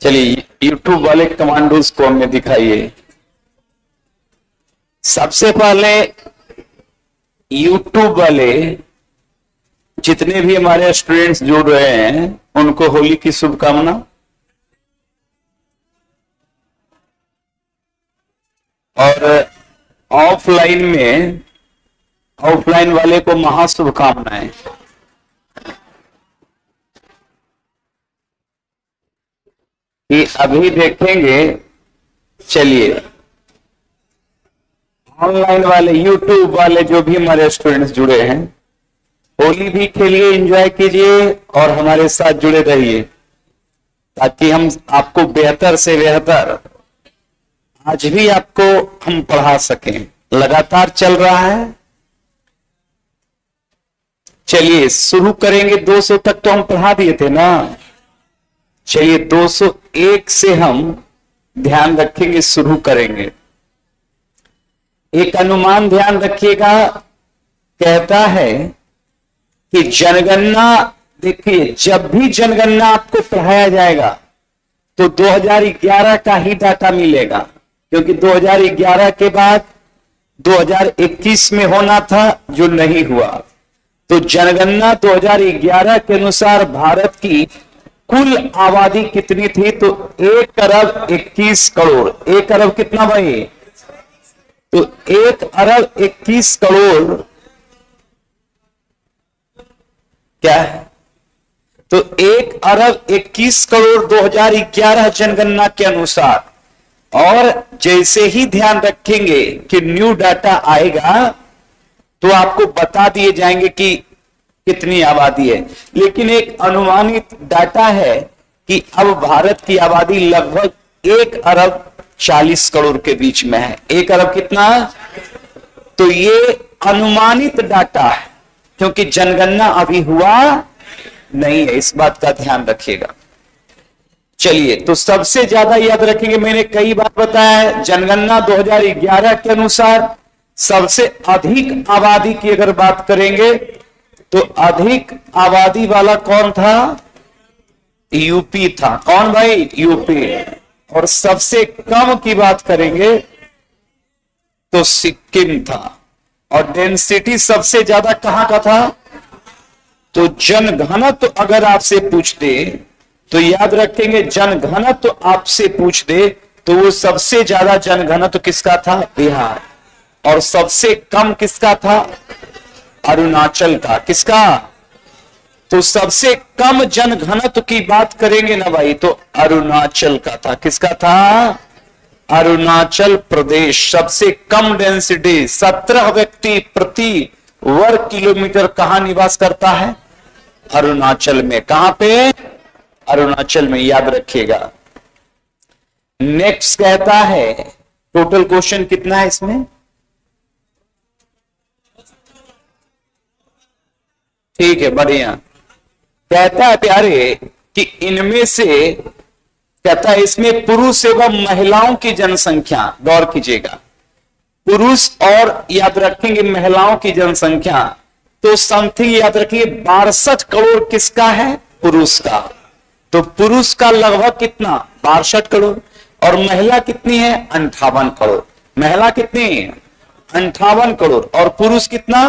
चलिए यूट्यूब वाले कमांडोज को हमें दिखाइए। सबसे पहले यूट्यूब वाले जितने भी हमारे स्टूडेंट्स जुड़ रहे हैं उनको होली की शुभकामना। और ऑफलाइन वाले को महाशुभकामनाएं। कि अभी देखेंगे, चलिए ऑनलाइन वाले यूट्यूब वाले जो भी हमारे स्टूडेंट्स जुड़े हैं, होली भी खेलिए, एंजॉय कीजिए और हमारे साथ जुड़े रहिए ताकि हम आपको बेहतर से बेहतर आज भी आपको हम पढ़ा सकें। लगातार चल रहा है। चलिए शुरू करेंगे। 200 तक तो हम पढ़ा दिए थे ना। चलिए 201 से हम ध्यान रखेंगे, शुरू करेंगे। एक अनुमान ध्यान रखिएगा, कहता है कि जनगणना, देखिए जब भी जनगणना आपको पढ़ाया जाएगा तो 2011 का ही डाटा मिलेगा, क्योंकि 2011 के बाद 2021 में होना था जो नहीं हुआ। तो जनगणना 2011 के अनुसार भारत की कुल आबादी कितनी थी? तो 1 अरब 21 करोड़। 1 अरब कितना भाई? तो 1 अरब 21 करोड़ क्या है? तो 1 अरब 21 करोड़ 2011 जनगणना के अनुसार। और जैसे ही ध्यान रखेंगे कि न्यू डाटा आएगा तो आपको बता दिए जाएंगे कि कितनी आबादी है। लेकिन एक अनुमानित डाटा है कि अब भारत की आबादी लगभग 1 अरब 40 करोड़ के बीच में है। 1 अरब कितना? तो ये अनुमानित डाटा है, क्योंकि जनगणना अभी हुआ नहीं है। इस बात का ध्यान रखिएगा। चलिए, तो सबसे ज्यादा याद रखेंगे, मैंने कई बार बताया है, जनगणना 2011 के अनुसार सबसे अधिक आबादी की अगर बात करेंगे तो अधिक आबादी वाला कौन था? यूपी था। कौन भाई? यूपी। और सबसे कम की बात करेंगे तो सिक्किम था। और डेंसिटी सबसे ज्यादा कहां का था? तो जनघनत्व तो अगर आपसे पूछ दे तो याद रखेंगे, जनघनत्व तो आपसे पूछ दे तो वो सबसे ज्यादा जनघनत्व तो किसका था? बिहार। और सबसे कम किसका था? अरुणाचल का। किसका? तो सबसे कम जनघनत्व की बात करेंगे ना भाई तो अरुणाचल का था। किसका था? अरुणाचल प्रदेश। सबसे कम डेंसिटी 17 व्यक्ति प्रति वर्ग किलोमीटर कहां निवास करता है? अरुणाचल में। कहां पे? अरुणाचल में। याद रखिएगा। नेक्स्ट कहता है, टोटल क्वेश्चन कितना है इसमें? ठीक है, बढ़िया। कहता है प्यारे कि इनमें से, कहता है इसमें पुरुष एवं महिलाओं की जनसंख्या, गौर कीजिएगा, पुरुष और याद रखेंगे महिलाओं की जनसंख्या, तो समथिंग याद रखिए 62 करोड़ किसका है? पुरुष का। तो पुरुष का लगभग कितना? 62 करोड़। और महिला कितनी है? 58 करोड़। महिला कितनी है? 58 करोड़। और पुरुष कितना?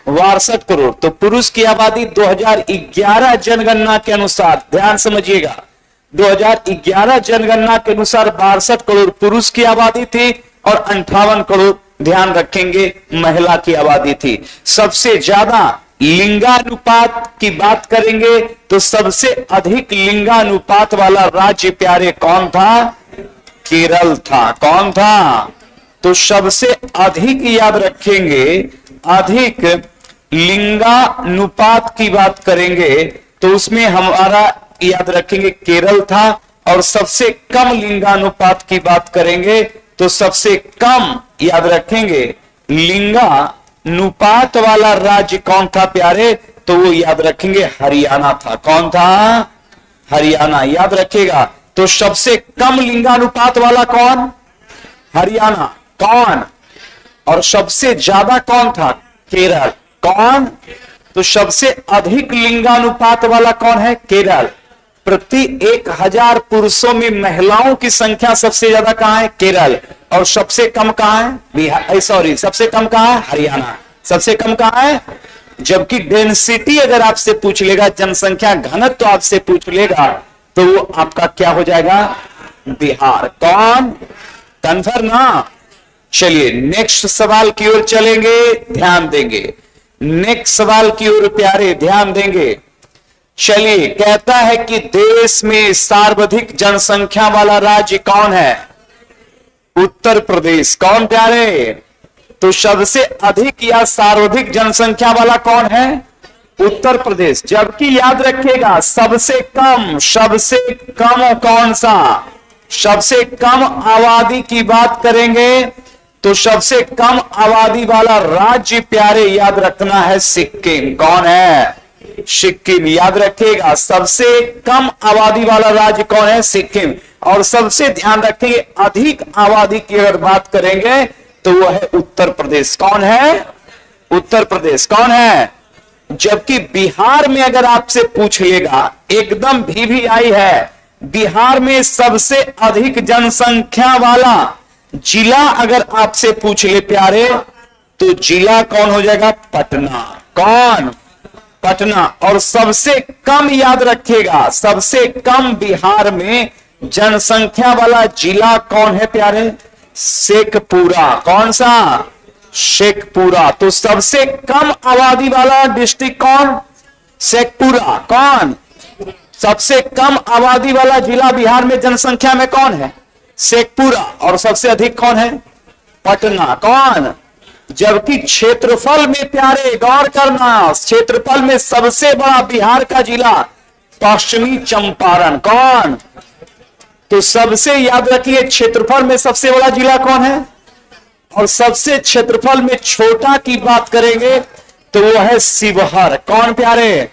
62 करोड़। तो पुरुष की आबादी 2011 जनगणना के अनुसार, ध्यान समझिएगा, 2011 जनगणना के अनुसार 62 करोड़ पुरुष की आबादी थी और 58 करोड़ ध्यान रखेंगे महिला की आबादी थी। सबसे ज्यादा लिंगानुपात की बात करेंगे तो सबसे अधिक लिंगानुपात वाला राज्य प्यारे कौन था? केरल था। कौन था? तो सबसे अधिक याद रखेंगे, अधिक लिंगानुपात की बात करेंगे तो उसमें हमारा याद रखेंगे केरल था। और सबसे कम लिंगानुपात की बात करेंगे तो सबसे कम याद रखेंगे लिंगानुपात वाला राज्य कौन था प्यारे? तो वो याद रखेंगे हरियाणा था। कौन था? हरियाणा। याद रखेगा। तो सबसे कम लिंगानुपात वाला कौन? हरियाणा। कौन? और सबसे ज्यादा कौन था? केरल। कौन? तो सबसे अधिक लिंगानुपात वाला कौन है? केरल। प्रति 1000 पुरुषों में महिलाओं की संख्या सबसे ज्यादा कहां है? केरल। और सबसे कम कहां है? बिहार, सॉरी, सबसे कम कहां है? हरियाणा। सबसे कम कहां है? जबकि डेंसिटी अगर आपसे पूछ लेगा, जनसंख्या घनत्व तो आपसे पूछ लेगा, तो वो आपका क्या हो जाएगा? बिहार। कौन? कन्फर्म ना? चलिए नेक्स्ट सवाल की ओर चलेंगे, ध्यान देंगे। नेक्स्ट सवाल की ओर प्यारे ध्यान देंगे। चलिए, कहता है कि देश में सर्वाधिक जनसंख्या वाला राज्य कौन है? उत्तर प्रदेश। कौन प्यारे? तो सबसे अधिक या सर्वाधिक जनसंख्या वाला कौन है? उत्तर प्रदेश। जबकि याद रखिएगा, सबसे कम कौन सा? सबसे कम आबादी की बात करेंगे तो सबसे कम आबादी वाला राज्य प्यारे याद रखना है सिक्किम। कौन है? सिक्किम। याद रखिएगा, सबसे कम आबादी वाला राज्य कौन है? सिक्किम। और सबसे ध्यान रखेंगे, अधिक आबादी की अगर बात करेंगे तो वह है उत्तर प्रदेश। कौन है? उत्तर प्रदेश। कौन है? जबकि बिहार में अगर आपसे पूछ लेगा, एकदम VVI है, बिहार में सबसे अधिक जनसंख्या वाला जिला अगर आपसे पूछ ले प्यारे, तो जिला कौन हो जाएगा? पटना। कौन? पटना। और सबसे कम याद रखिएगा, सबसे कम बिहार में जनसंख्या वाला जिला कौन है प्यारे? शेखपुरा। कौन सा? शेखपुरा। तो सबसे कम आबादी वाला डिस्ट्रिक्ट कौन? शेखपुरा। कौन? सबसे कम आबादी वाला जिला बिहार में जनसंख्या में कौन है? शेखपुरा। और सबसे अधिक कौन है? पटना। कौन? जबकि क्षेत्रफल में प्यारे गौर करना, क्षेत्रफल में सबसे बड़ा बिहार का जिला पश्चिमी चंपारण। कौन? तो सबसे याद रखिए, क्षेत्रफल में सबसे बड़ा जिला कौन है? और सबसे क्षेत्रफल में छोटा की बात करेंगे तो वो है शिवहर। कौन प्यारे?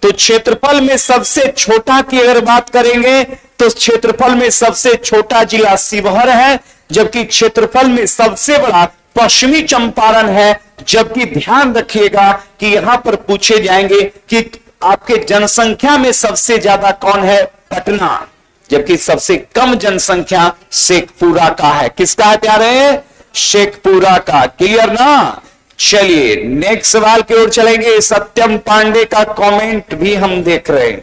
तो क्षेत्रफल में सबसे छोटा की अगर बात करेंगे तो क्षेत्रफल में सबसे छोटा जिला शिवहर है, जबकि क्षेत्रफल में सबसे बड़ा पश्चिमी चंपारण है। जबकि ध्यान रखिएगा कि यहां पर पूछे जाएंगे कि आपके जनसंख्या में सबसे ज्यादा कौन है? पटना। जबकि सबसे कम जनसंख्या शेखपुरा का है। किसका है प्यारे? शेखपुरा का। क्लियर ना? चलिए नेक्स्ट सवाल की ओर चलेंगे। सत्यम पांडे का कमेंट भी हम देख रहे हैं।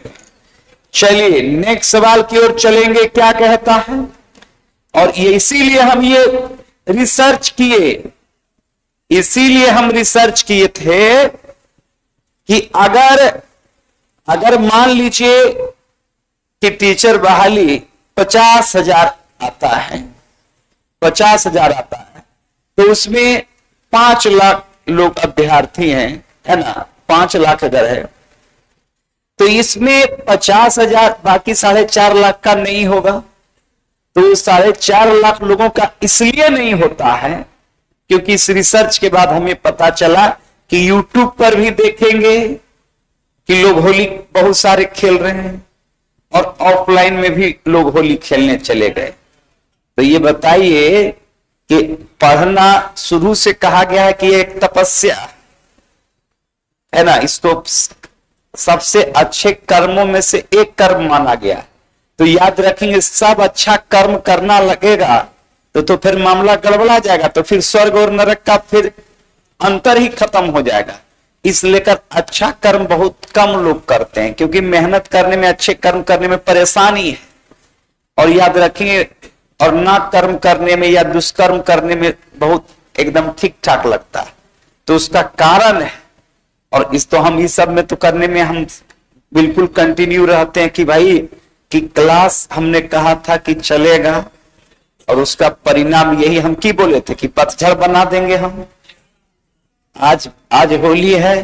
चलिए नेक्स्ट सवाल की ओर चलेंगे, क्या कहता है? और ये इसीलिए हम ये रिसर्च किए थे कि अगर मान लीजिए कि टीचर बहाली 50,000 आता है, 50,000 आता है, तो उसमें 5 लाख लोग अभ्यर्थी हैं, है ना? 5 लाख अगर है तो इसमें 50,000 बाकी 4.5 लाख का नहीं होगा। तो 4.5 लाख लोगों का इसलिए नहीं होता है क्योंकि इस रिसर्च के बाद हमें पता चला कि YouTube पर भी देखेंगे कि लोग होली बहुत सारे खेल रहे हैं और ऑफलाइन में भी लोग होली खेलने चले गए। तो ये बताइए कि पढ़ना शुरू से कहा गया है कि एक तपस्या है ना, इसको सबसे अच्छे कर्मों में से एक कर्म माना गया। तो याद रखेंगे, सब अच्छा कर्म करना लगेगा तो फिर मामला गड़बड़ा जाएगा, तो फिर स्वर्ग और नरक का फिर अंतर ही खत्म हो जाएगा। इसलिए कर अच्छा कर्म बहुत कम लोग करते हैं क्योंकि मेहनत करने में, अच्छे कर्म करने में परेशानी है। और याद रखिए, और ना कर्म करने में या दुष्कर्म करने में बहुत एकदम ठीक ठाक लगता है। तो उसका कारण है, और इस तो हम इस सब में तो करने में हम बिल्कुल कंटिन्यू रहते हैं कि भाई कि क्लास हमने कहा था कि चलेगा, और उसका परिणाम यही हम की बोले थे कि पतझड़ बना देंगे हम। आज होली है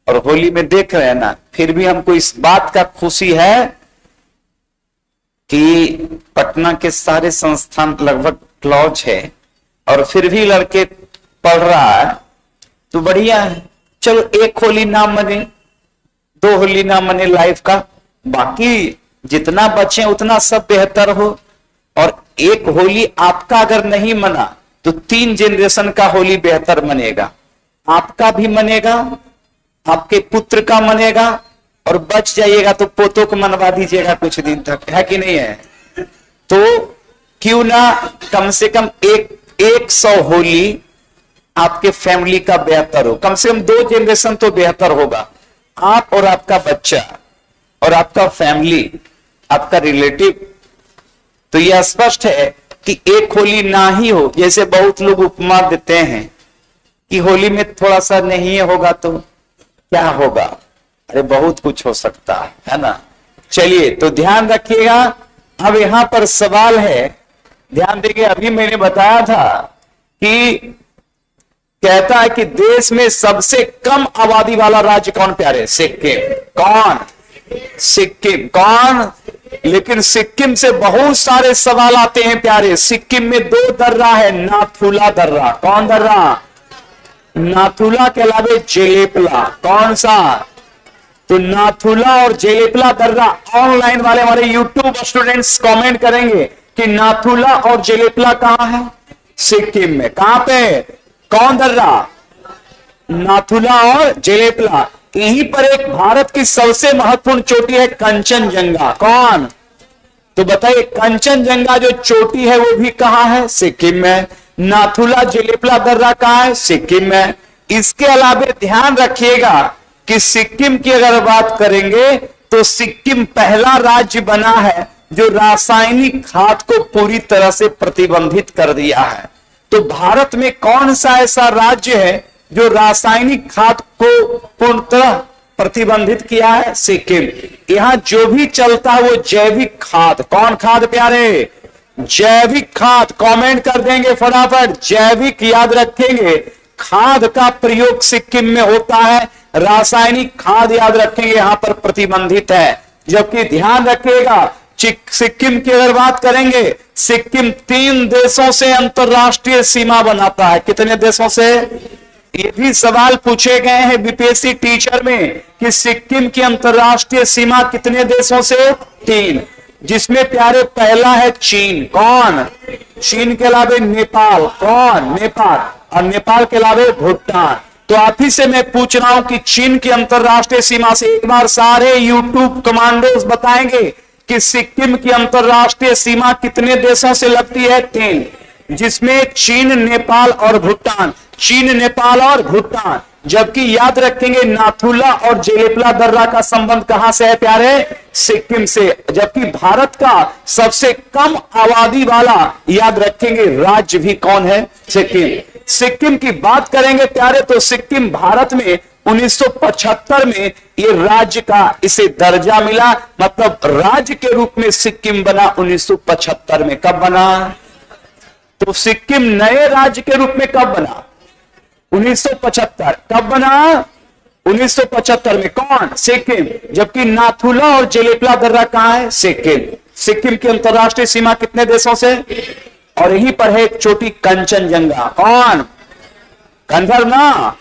और होली में देख रहे हैं ना, फिर भी हमको इस बात का खुशी है कि पटना के सारे संस्थान लगभग क्लोज है और फिर भी लड़के पढ़ रहा है, तो बढ़िया है। चलो एक होली ना मने, 2 होली ना मने लाइफ का, बाकी जितना बचे उतना सब बेहतर हो। और एक होली आपका अगर नहीं मना तो 3 जनरेशन का होली बेहतर मनेगा। आपका भी मनेगा, आपके पुत्र का मनेगा, और बच जाइएगा तो पोतों को मनवा दीजिएगा कुछ दिन तक, है कि नहीं है? तो क्यों ना कम से कम 100 होली आपके फैमिली का बेहतर हो, कम से कम 2 जनरेशन तो बेहतर होगा, आप और आपका बच्चा और आपका फैमिली, आपका रिलेटिव। तो यह स्पष्ट है कि एक होली ना ही हो। जैसे बहुत लोग उपमा देते हैं कि होली में थोड़ा सा नहीं होगा तो क्या होगा, अरे बहुत कुछ हो सकता है ना। चलिए, तो ध्यान रखिएगा। अब यहां पर सवाल है, ध्यान देखिए। अभी मैंने बताया था कि कहता है कि देश में सबसे कम आबादी वाला राज्य कौन प्यारे? सिक्किम। कौन? सिक्किम। कौन? लेकिन सिक्किम से बहुत सारे सवाल आते हैं प्यारे। सिक्किम में 2 दर्रा है, नाथुला दर्रा। कौन दर्रा? नाथुला के अलावे जेलेपला। कौन सा? तो नाथुला और जेलेपला दर्रा। ऑनलाइन वाले हमारे यूट्यूब स्टूडेंट्स कमेंट करेंगे कि नाथुला और जेलेपला कहां है? सिक्किम में। कहां पे? कौन दर्रा? नाथुला और जेलेपला। यहीं पर एक भारत की सबसे महत्वपूर्ण चोटी है कंचनजंगा। कौन? तो बताइए, कंचनजंगा जो चोटी है वो भी कहां है? सिक्किम में। नाथुला जेलेपला दर्रा कहां है? सिक्किम में। इसके अलावा ध्यान रखिएगा कि सिक्किम की अगर बात करेंगे तो सिक्किम पहला राज्य बना है जो रासायनिक खाद को पूरी तरह से प्रतिबंधित कर दिया है। तो भारत में कौन सा ऐसा राज्य है जो रासायनिक खाद को पूर्णतः प्रतिबंधित किया है? सिक्किम। यहां जो भी चलता है वो जैविक खाद। कौन खाद प्यारे? जैविक खाद। कमेंट कर देंगे फटाफट, जैविक याद रखेंगे। खाद का प्रयोग सिक्किम में होता है, रासायनिक खाद याद रखेंगे यहां पर प्रतिबंधित है। जबकि ध्यान रखिएगा, सिक्किम की अगर बात करेंगे, सिक्किम 3 देशों से अंतरराष्ट्रीय सीमा बनाता है। कितने देशों से? ये भी सवाल पूछे गए हैं बीपीएससी टीचर में कि सिक्किम की अंतरराष्ट्रीय सीमा कितने देशों से? 3, जिसमें प्यारे पहला है चीन। कौन? चीन के अलावे नेपाल। कौन? नेपाल। और नेपाल के अलावे भूटान। तो आप ही से मैं पूछ रहा हूं कि चीन की अंतरराष्ट्रीय सीमा से एक बार सारे यूट्यूब कमांडोज बताएंगे कि सिक्किम की अंतरराष्ट्रीय सीमा कितने देशों से लगती है? 3, जिसमें चीन, नेपाल और भूटान। चीन, नेपाल और भूटान। जबकि याद रखेंगे नाथुला और जेलेपला दर्रा का संबंध कहां से है प्यारे? सिक्किम से। जबकि भारत का सबसे कम आबादी वाला याद रखेंगे राज्य भी कौन है? सिक्किम। सिक्किम की बात करेंगे प्यारे तो सिक्किम भारत में 1975 में ये राज्य का इसे दर्जा मिला, मतलब राज्य के रूप में सिक्किम बना 1975 में। कब बना? तो सिक्किम नए राज्य के रूप में कब बना? 1975। कब बना? 1975 में। कौन? सिक्किम। जबकि नाथुला और जेलेपला दर्रा कहां है? सिक्किम। सिक्किम की अंतरराष्ट्रीय सीमा कितने देशों से? और यहीं पर है एक चोटी कंचनजंगा। कौन? कंधर ना।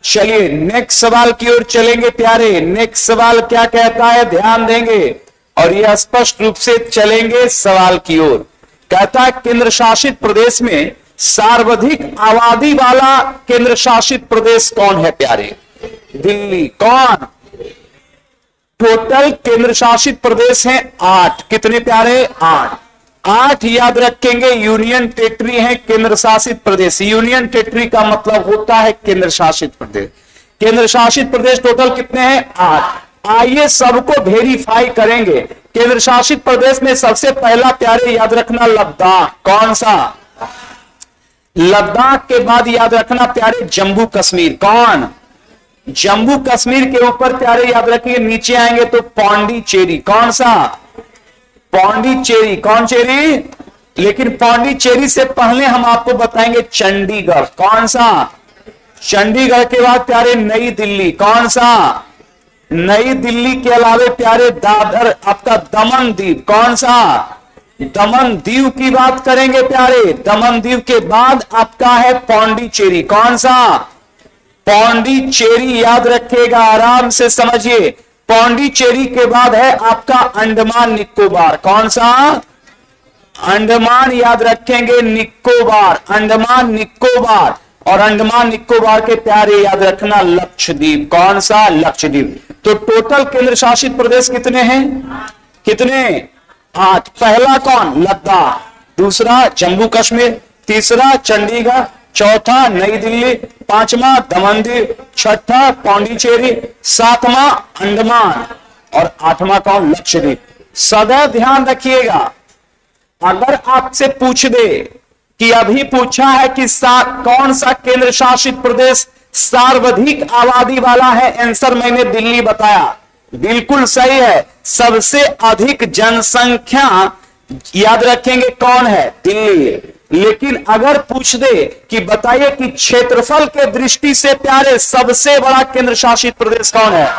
चलिए नेक्स्ट सवाल की ओर चलेंगे प्यारे। नेक्स्ट सवाल क्या कहता है, ध्यान देंगे और यह स्पष्ट रूप से चलेंगे सवाल की ओर। कहता है केंद्र शासित प्रदेश में सर्वाधिक आबादी वाला केंद्र शासित प्रदेश कौन है प्यारे? दिल्ली। कौन? टोटल केंद्र शासित प्रदेश हैं 8। कितने प्यारे? 8। 8 याद रखेंगे यूनियन टेरिटरी है केंद्र शासित प्रदेश। यूनियन टेरिटरी का मतलब होता है केंद्र शासित प्रदेश। केंद्र शासित प्रदेश टोटल कितने हैं? 8। आइए सबको वेरीफाई करेंगे। केंद्र शासित प्रदेश में सबसे पहला प्यारे याद रखना लद्दाख। कौन सा? लद्दाख के बाद याद रखना प्यारे जम्मू कश्मीर। कौन? जम्मू कश्मीर के ऊपर प्यारे याद रखिए नीचे आएंगे तो पौंडीचेरी। कौन सा? पौंडीचेरी। कौन चेरी? लेकिन पौंडीचेरी से पहले हम आपको बताएंगे चंडीगढ़। कौन सा? चंडीगढ़ के बाद प्यारे नई दिल्ली। कौन सा? नई दिल्ली के अलावे प्यारे दादर, आपका दमन दीव। कौन सा? दमन दीव की बात करेंगे प्यारे। दमन दीव के बाद आपका है पौंडीचेरी। कौन सा? पौंडीचेरी याद रखिएगा, आराम से समझिए। पौंडीचेरी के बाद है आपका अंडमान निकोबार। कौन सा? अंडमान याद रखेंगे, निकोबार। अंडमान निकोबार। और अंडमान निकोबार के प्यारे याद रखना लक्षद्वीप। कौन सा? लक्षद्वीप। तो टोटल केंद्र शासित प्रदेश कितने हैं? कितने? 8। पहला कौन? लद्दाख, दूसरा जम्मू कश्मीर, तीसरा चंडीगढ़, चौथा नई दिल्ली, पांचवा दमन-दीव, छठा पौंडीचेरी, सातवां अंडमान और आठवां कौन? लक्षद्वीप। सदैव ध्यान रखिएगा, अगर आपसे पूछ दे कि अभी पूछा है कि कौन सा केंद्र शासित प्रदेश सर्वाधिक आबादी वाला है, आंसर मैंने दिल्ली बताया, बिल्कुल सही है। सबसे अधिक जनसंख्या याद रखेंगे कौन है? दिल्ली। लेकिन अगर पूछ दे कि बताइए कि क्षेत्रफल के दृष्टि से प्यारे सबसे बड़ा केंद्र शासित प्रदेश कौन है?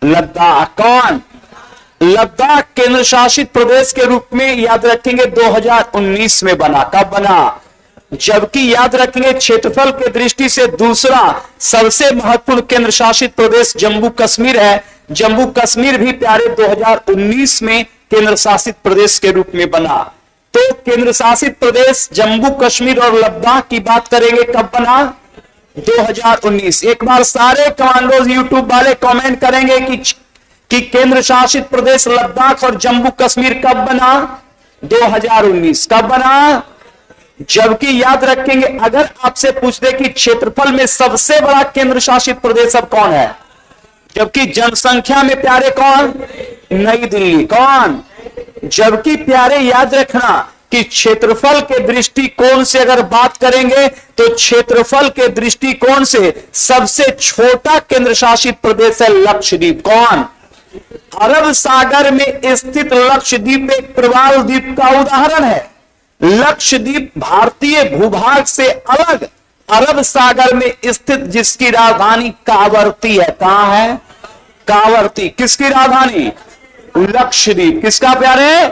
लद्दाख। कौन? लद्दाख केंद्र शासित प्रदेश के रूप में याद रखेंगे 2019 में बना। कब बना? जबकि याद रखेंगे क्षेत्रफल के दृष्टि से दूसरा सबसे महत्वपूर्ण केंद्र शासित प्रदेश जम्मू कश्मीर है। जम्मू कश्मीर भी प्यारे 2019 में केंद्र शासित प्रदेश के रूप में बना। तो केंद्र शासित प्रदेश जम्मू कश्मीर और लद्दाख की बात करेंगे, कब बना? 2019। एक बार सारे कमांडोज यूट्यूब वाले कमेंट करेंगे कि केंद्र शासित प्रदेश लद्दाख और जम्मू कश्मीर कब बना? 2019। कब बना? जबकि याद रखेंगे अगर आपसे पूछ दे कि क्षेत्रफल में सबसे बड़ा केंद्र शासित प्रदेश अब कौन है, जबकि जनसंख्या में प्यारे कौन? नई दिल्ली। कौन? जबकि प्यारे याद रखना कि क्षेत्रफल के दृष्टिकोण से अगर बात करेंगे तो क्षेत्रफल के दृष्टिकोण से सबसे छोटा केंद्र शासित प्रदेश है लक्षद्वीप। कौन? अरब सागर में स्थित लक्षद्वीप एक प्रवाल द्वीप का उदाहरण है। लक्षद्वीप भारतीय भूभाग से अलग अरब सागर में स्थित, जिसकी राजधानी कावरती है। कहां है? कावरती। किसकी राजधानी? लक्षद्वीप। किसका प्यारे?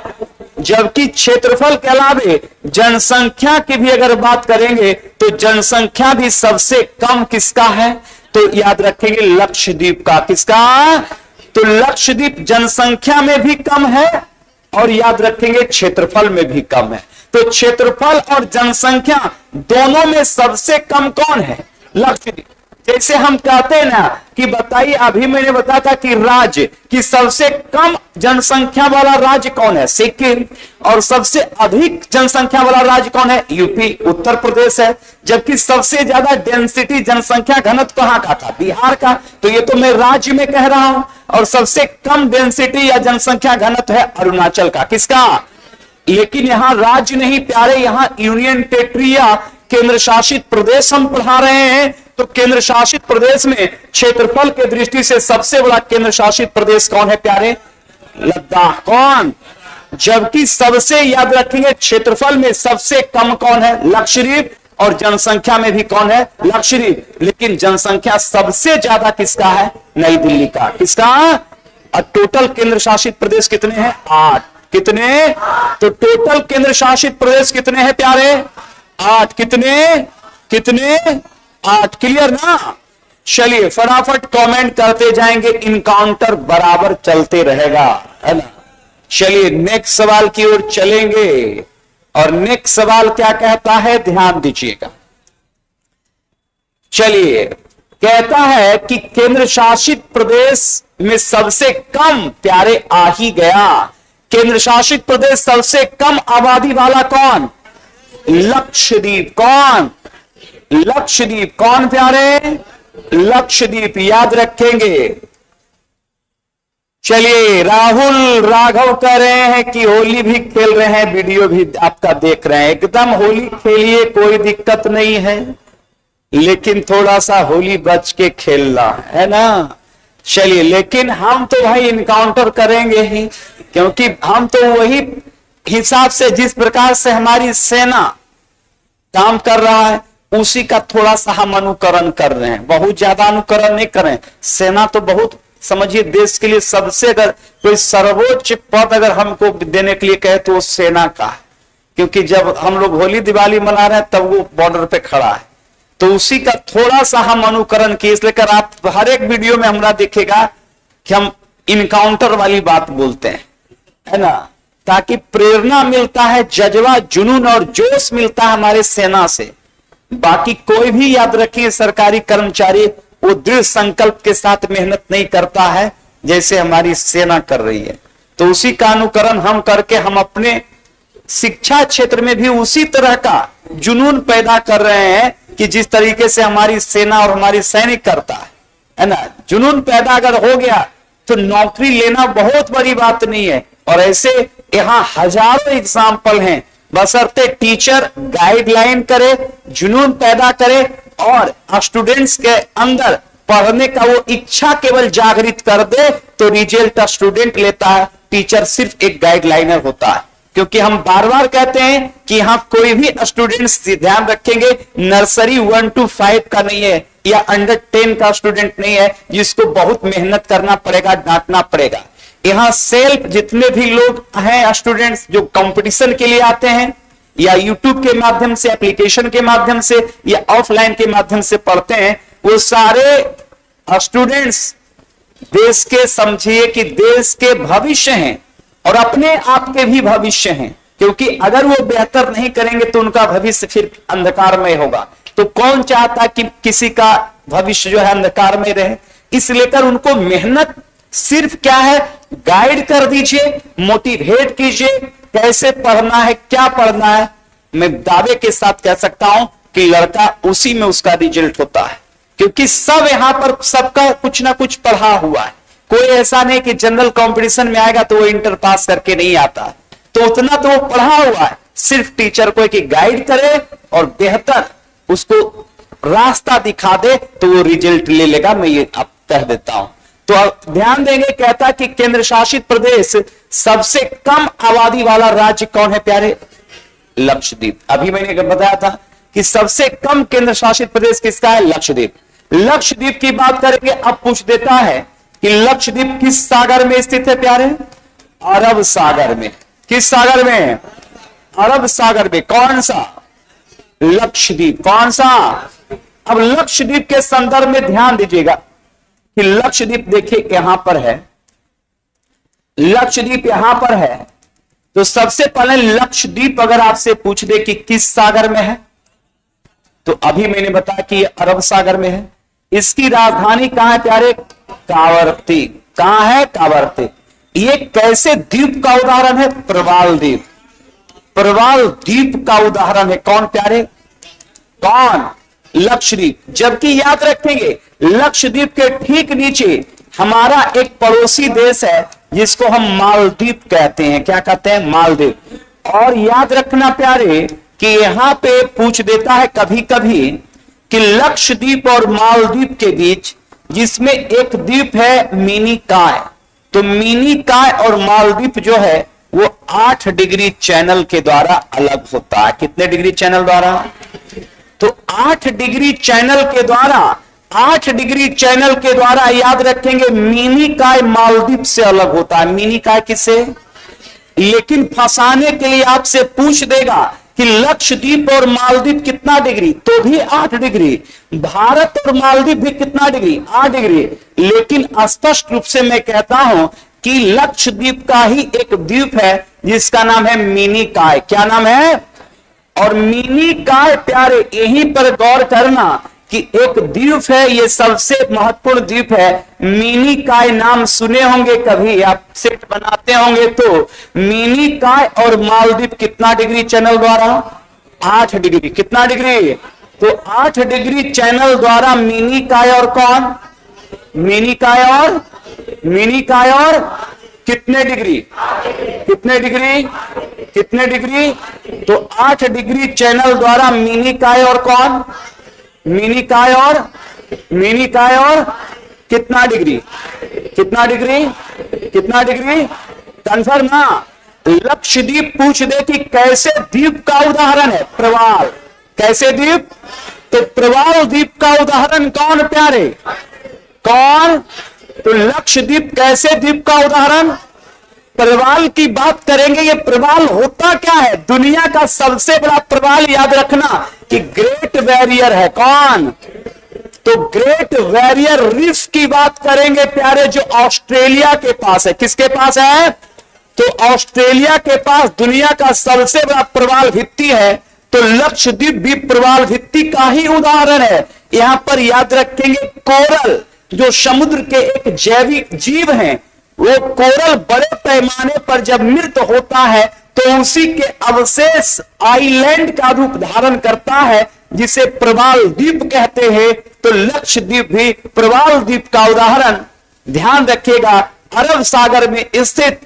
जबकि क्षेत्रफल के अलावे जनसंख्या की भी अगर बात करेंगे तो जनसंख्या भी सबसे कम किसका है? तो याद रखेंगे लक्षद्वीप का। किसका? तो लक्षद्वीप जनसंख्या में भी कम है और याद रखेंगे क्षेत्रफल में भी कम है। तो क्षेत्रफल और जनसंख्या दोनों में सबसे कम कौन है? लक्षद्वीप। जैसे हम कहते हैं ना कि बताइए, अभी मैंने बताया था कि राज्य की सबसे कम जनसंख्या वाला राज्य कौन है? सिक्किम। और सबसे अधिक जनसंख्या वाला राज्य कौन है? यूपी, उत्तर प्रदेश है। जबकि सबसे ज्यादा डेंसिटी जनसंख्या घनत्व कहां का था? बिहार का। तो ये तो मैं राज्य में कह रहा हूं। और सबसे कम डेंसिटी या जनसंख्या घनत्व है अरुणाचल का। किसका? लेकिन यहां राज्य नहीं प्यारे, यहां यूनियन टेरिटरी या केंद्र शासित प्रदेश हम पढ़ा रहे हैं। तो केंद्र शासित प्रदेश में क्षेत्रफल के दृष्टि से सबसे बड़ा केंद्र शासित प्रदेश कौन है प्यारे? लद्दाख। कौन? जबकि सबसे याद रखेंगे क्षेत्रफल में सबसे कम कौन है? लक्षद्वीप। और जनसंख्या में भी कौन है? लक्षद्वीप। लेकिन जनसंख्या सबसे ज्यादा किसका है? नई दिल्ली का। किसका? और टोटल केंद्र शासित प्रदेश कितने हैं? 8। कितने? तो टोटल केंद्र शासित प्रदेश कितने हैं प्यारे? 8। कितने? कितने? 8। क्लियर ना? चलिए फटाफट कमेंट करते जाएंगे, इनकाउंटर बराबर चलते रहेगा, है ना। चलिए नेक्स्ट सवाल की ओर चलेंगे। और नेक्स्ट सवाल क्या कहता है, ध्यान दीजिएगा। चलिए कहता है कि केंद्र शासित प्रदेश में सबसे कम प्यारे आ ही गया, केंद्र शासित प्रदेश सबसे कम आबादी वाला कौन? लक्षद्वीप। कौन? लक्षद्वीप। कौन प्यारे? लक्षद्वीप। याद रखेंगे। चलिए राहुल राघव कह रहे हैं कि होली भी खेल रहे हैं, वीडियो भी आपका देख रहे हैं। एकदम होली खेलिए, कोई दिक्कत नहीं है, लेकिन थोड़ा सा होली बच के खेलना है ना। चलिए लेकिन हम तो भाई इनकाउंटर करेंगे ही, क्योंकि हम तो वही हिसाब से जिस प्रकार से हमारी सेना काम कर रहा है उसी का थोड़ा सा हम अनुकरण कर रहे हैं। बहुत ज्यादा अनुकरण नहीं कर रहे हैं। सेना तो बहुत समझिए देश के लिए सबसे, अगर कोई सर्वोच्च पद अगर हमको देने के लिए कहे तो वो सेना का है, क्योंकि जब हम लोग होली दिवाली मना रहे हैं तब वो बॉर्डर पे खड़ा है, तो उसी का थोड़ा सा हम अनुकरण किए। इसलिए कर आप हर एक वीडियो में हमारा दिखेगा कि हम इनकाउंटर वाली बात बोलते हैं, है ना, ताकि प्रेरणा मिलता है, जज्बा जुनून और जोश मिलता है हमारे सेना से। बाकी कोई भी याद रखिए सरकारी कर्मचारी वो दृढ़ संकल्प के साथ मेहनत नहीं करता है जैसे हमारी सेना कर रही है। तो उसी का अनुकरण हम करके हम अपने शिक्षा क्षेत्र में भी उसी तरह का जुनून पैदा कर रहे हैं कि जिस तरीके से हमारी सेना और हमारी सैनिक करता है ना। जुनून पैदा अगर हो गया तो नौकरी लेना बहुत बड़ी बात नहीं है। और ऐसे यहाँ हजारों एग्जाम्पल हैं, बशर्ते टीचर गाइडलाइन करे, जुनून पैदा करे और स्टूडेंट्स के अंदर पढ़ने का वो इच्छा केवल जागृत कर दे तो रिजल्ट स्टूडेंट लेता है, टीचर सिर्फ एक गाइडलाइनर होता है। क्योंकि हम बार बार कहते हैं कि यहां कोई भी स्टूडेंट्स ध्यान रखेंगे नर्सरी 1 to 5 का नहीं है या अंडर 10 का स्टूडेंट नहीं है जिसको बहुत मेहनत करना पड़ेगा, डांटना पड़ेगा। यहां सेल्फ जितने भी लोग हैं स्टूडेंट्स जो कंपटीशन के लिए आते हैं या यूट्यूब के माध्यम से, एप्लीकेशन के माध्यम से या ऑफलाइन के माध्यम से पढ़ते हैं, वो सारे स्टूडेंट्स देश के, समझिए कि देश के भविष्य हैं और अपने आप के भी भविष्य हैं। क्योंकि अगर वो बेहतर नहीं करेंगे तो उनका भविष्य फिर अंधकारमय होगा। तो कौन चाहता कि किसी का भविष्य जो है अंधकारमय रहे? इस लेकर उनको मेहनत सिर्फ क्या है, गाइड कर दीजिए, मोटिवेट कीजिए कैसे पढ़ना है, क्या पढ़ना है। मैं दावे के साथ कह सकता हूं कि लड़का उसी में उसका रिजल्ट होता है। क्योंकि सब यहां पर सबका कुछ ना कुछ पढ़ा हुआ है। कोई ऐसा नहीं कि जनरल कंपटीशन में आएगा तो वो इंटर पास करके नहीं आता, तो उतना तो वो पढ़ा हुआ है। सिर्फ टीचर को कि गाइड करे और बेहतर उसको रास्ता दिखा दे तो वो रिजल्ट ले लेगा। मैं ये आप कह देता हूं। तो ध्यान देंगे, कहता कि केंद्र शासित प्रदेश सबसे कम आबादी वाला राज्य कौन है प्यारे? लक्षद्वीप। अभी मैंने बताया था कि सबसे कम केंद्र शासित प्रदेश किसका है? लक्षद्वीप। लक्षद्वीप की बात करेंगे। अब पूछ देता है कि लक्षद्वीप किस सागर में स्थित है प्यारे? अरब सागर में। किस सागर में? अरब सागर में। कौन सा? लक्षद्वीप। कौन सा? अब लक्षद्वीप के संदर्भ में ध्यान दीजिएगा कि लक्षद्वीप देखिए यहां पर है, लक्षद्वीप यहां पर है। तो सबसे पहले लक्षद्वीप अगर आपसे पूछ दे कि किस सागर में है, तो अभी मैंने बताया कि ये अरब सागर में है। इसकी राजधानी कहां है प्यारे? कावरत्ती। कहां है? कावरत्ती। ये कैसे द्वीप का उदाहरण है? प्रवाल द्वीप। प्रवाल द्वीप का उदाहरण है। कौन प्यारे? कौन? लक्षद्वीप। जबकि याद रखेंगे लक्षद्वीप के ठीक नीचे हमारा एक पड़ोसी देश है जिसको हम मालदीव कहते हैं। क्या कहते हैं? मालदीव। और याद रखना प्यारे कि यहां पे पूछ देता है कभी कभी कि लक्षद्वीप और मालदीव के बीच जिसमें एक द्वीप है मिनी काय, तो मिनी काय और मालदीव जो है वो 8 डिग्री चैनल के द्वारा अलग होता है। कितने डिग्री चैनल द्वारा? तो 8 डिग्री चैनल के द्वारा, 8 डिग्री चैनल के द्वारा याद रखेंगे मिनी काय मालदीव से अलग होता है। मिनी काय किसे? लेकिन फंसाने के लिए आपसे पूछ देगा कि लक्षद्वीप और मालदीव कितना डिग्री, तो भी 8 डिग्री। भारत और मालदीव भी कितना डिग्री? 8 डिग्री। लेकिन स्पष्ट रूप से मैं कहता हूं कि लक्षद्वीप का ही एक द्वीप है जिसका नाम है मिनी काय। क्या नाम है? और मिनी काय प्यारे यहीं पर गौर करना कि एक द्वीप है, ये सबसे महत्वपूर्ण द्वीप है। मिनी काय नाम सुने होंगे कभी, आप सेट बनाते होंगे तो। मिनी काय और मालदीव कितना डिग्री चैनल द्वारा? 8 डिग्री। कितना डिग्री? तो 8 डिग्री चैनल द्वारा मिनी काय और कौन? मिनी काय और मिनी काय और कितने डिग्री? कितने डिग्री? कितने डिग्री? तो 8 डिग्री चैनल द्वारा मिनी काय और कौन? मिनी काय और मिनी काय और कितना डिग्री? कितना डिग्री? कितना डिग्री? कंफर्म ना? लक्षद्वीप पूछ दे कि कैसे द्वीप का उदाहरण है? प्रवाल। कैसे द्वीप? तो प्रवाल द्वीप का उदाहरण कौन प्यारे? कौन? तो लक्षद्वीप कैसे द्वीप का उदाहरण? प्रवाल की बात करेंगे। ये प्रवाल होता क्या है? दुनिया का सबसे बड़ा प्रवाल याद रखना कि ग्रेट बैरियर है। कौन? तो ग्रेट बैरियर रीफ की बात करेंगे प्यारे, जो ऑस्ट्रेलिया के पास है। किसके पास है? तो ऑस्ट्रेलिया के पास दुनिया का सबसे बड़ा प्रवाल भित्ति है। तो लक्षद्वीप भी प्रवाल भित्ति का ही उदाहरण है। यहां पर याद रखेंगे कोरल जो समुद्र के एक जैविक जीव हैं, वो कोरल बड़े पैमाने पर जब मृत होता है तो उसी के अवशेष आइलैंड का रूप धारण करता है, जिसे प्रवाल द्वीप कहते हैं। तो लक्षद्वीप भी प्रवाल द्वीप का उदाहरण। ध्यान रखिएगा, अरब सागर में स्थित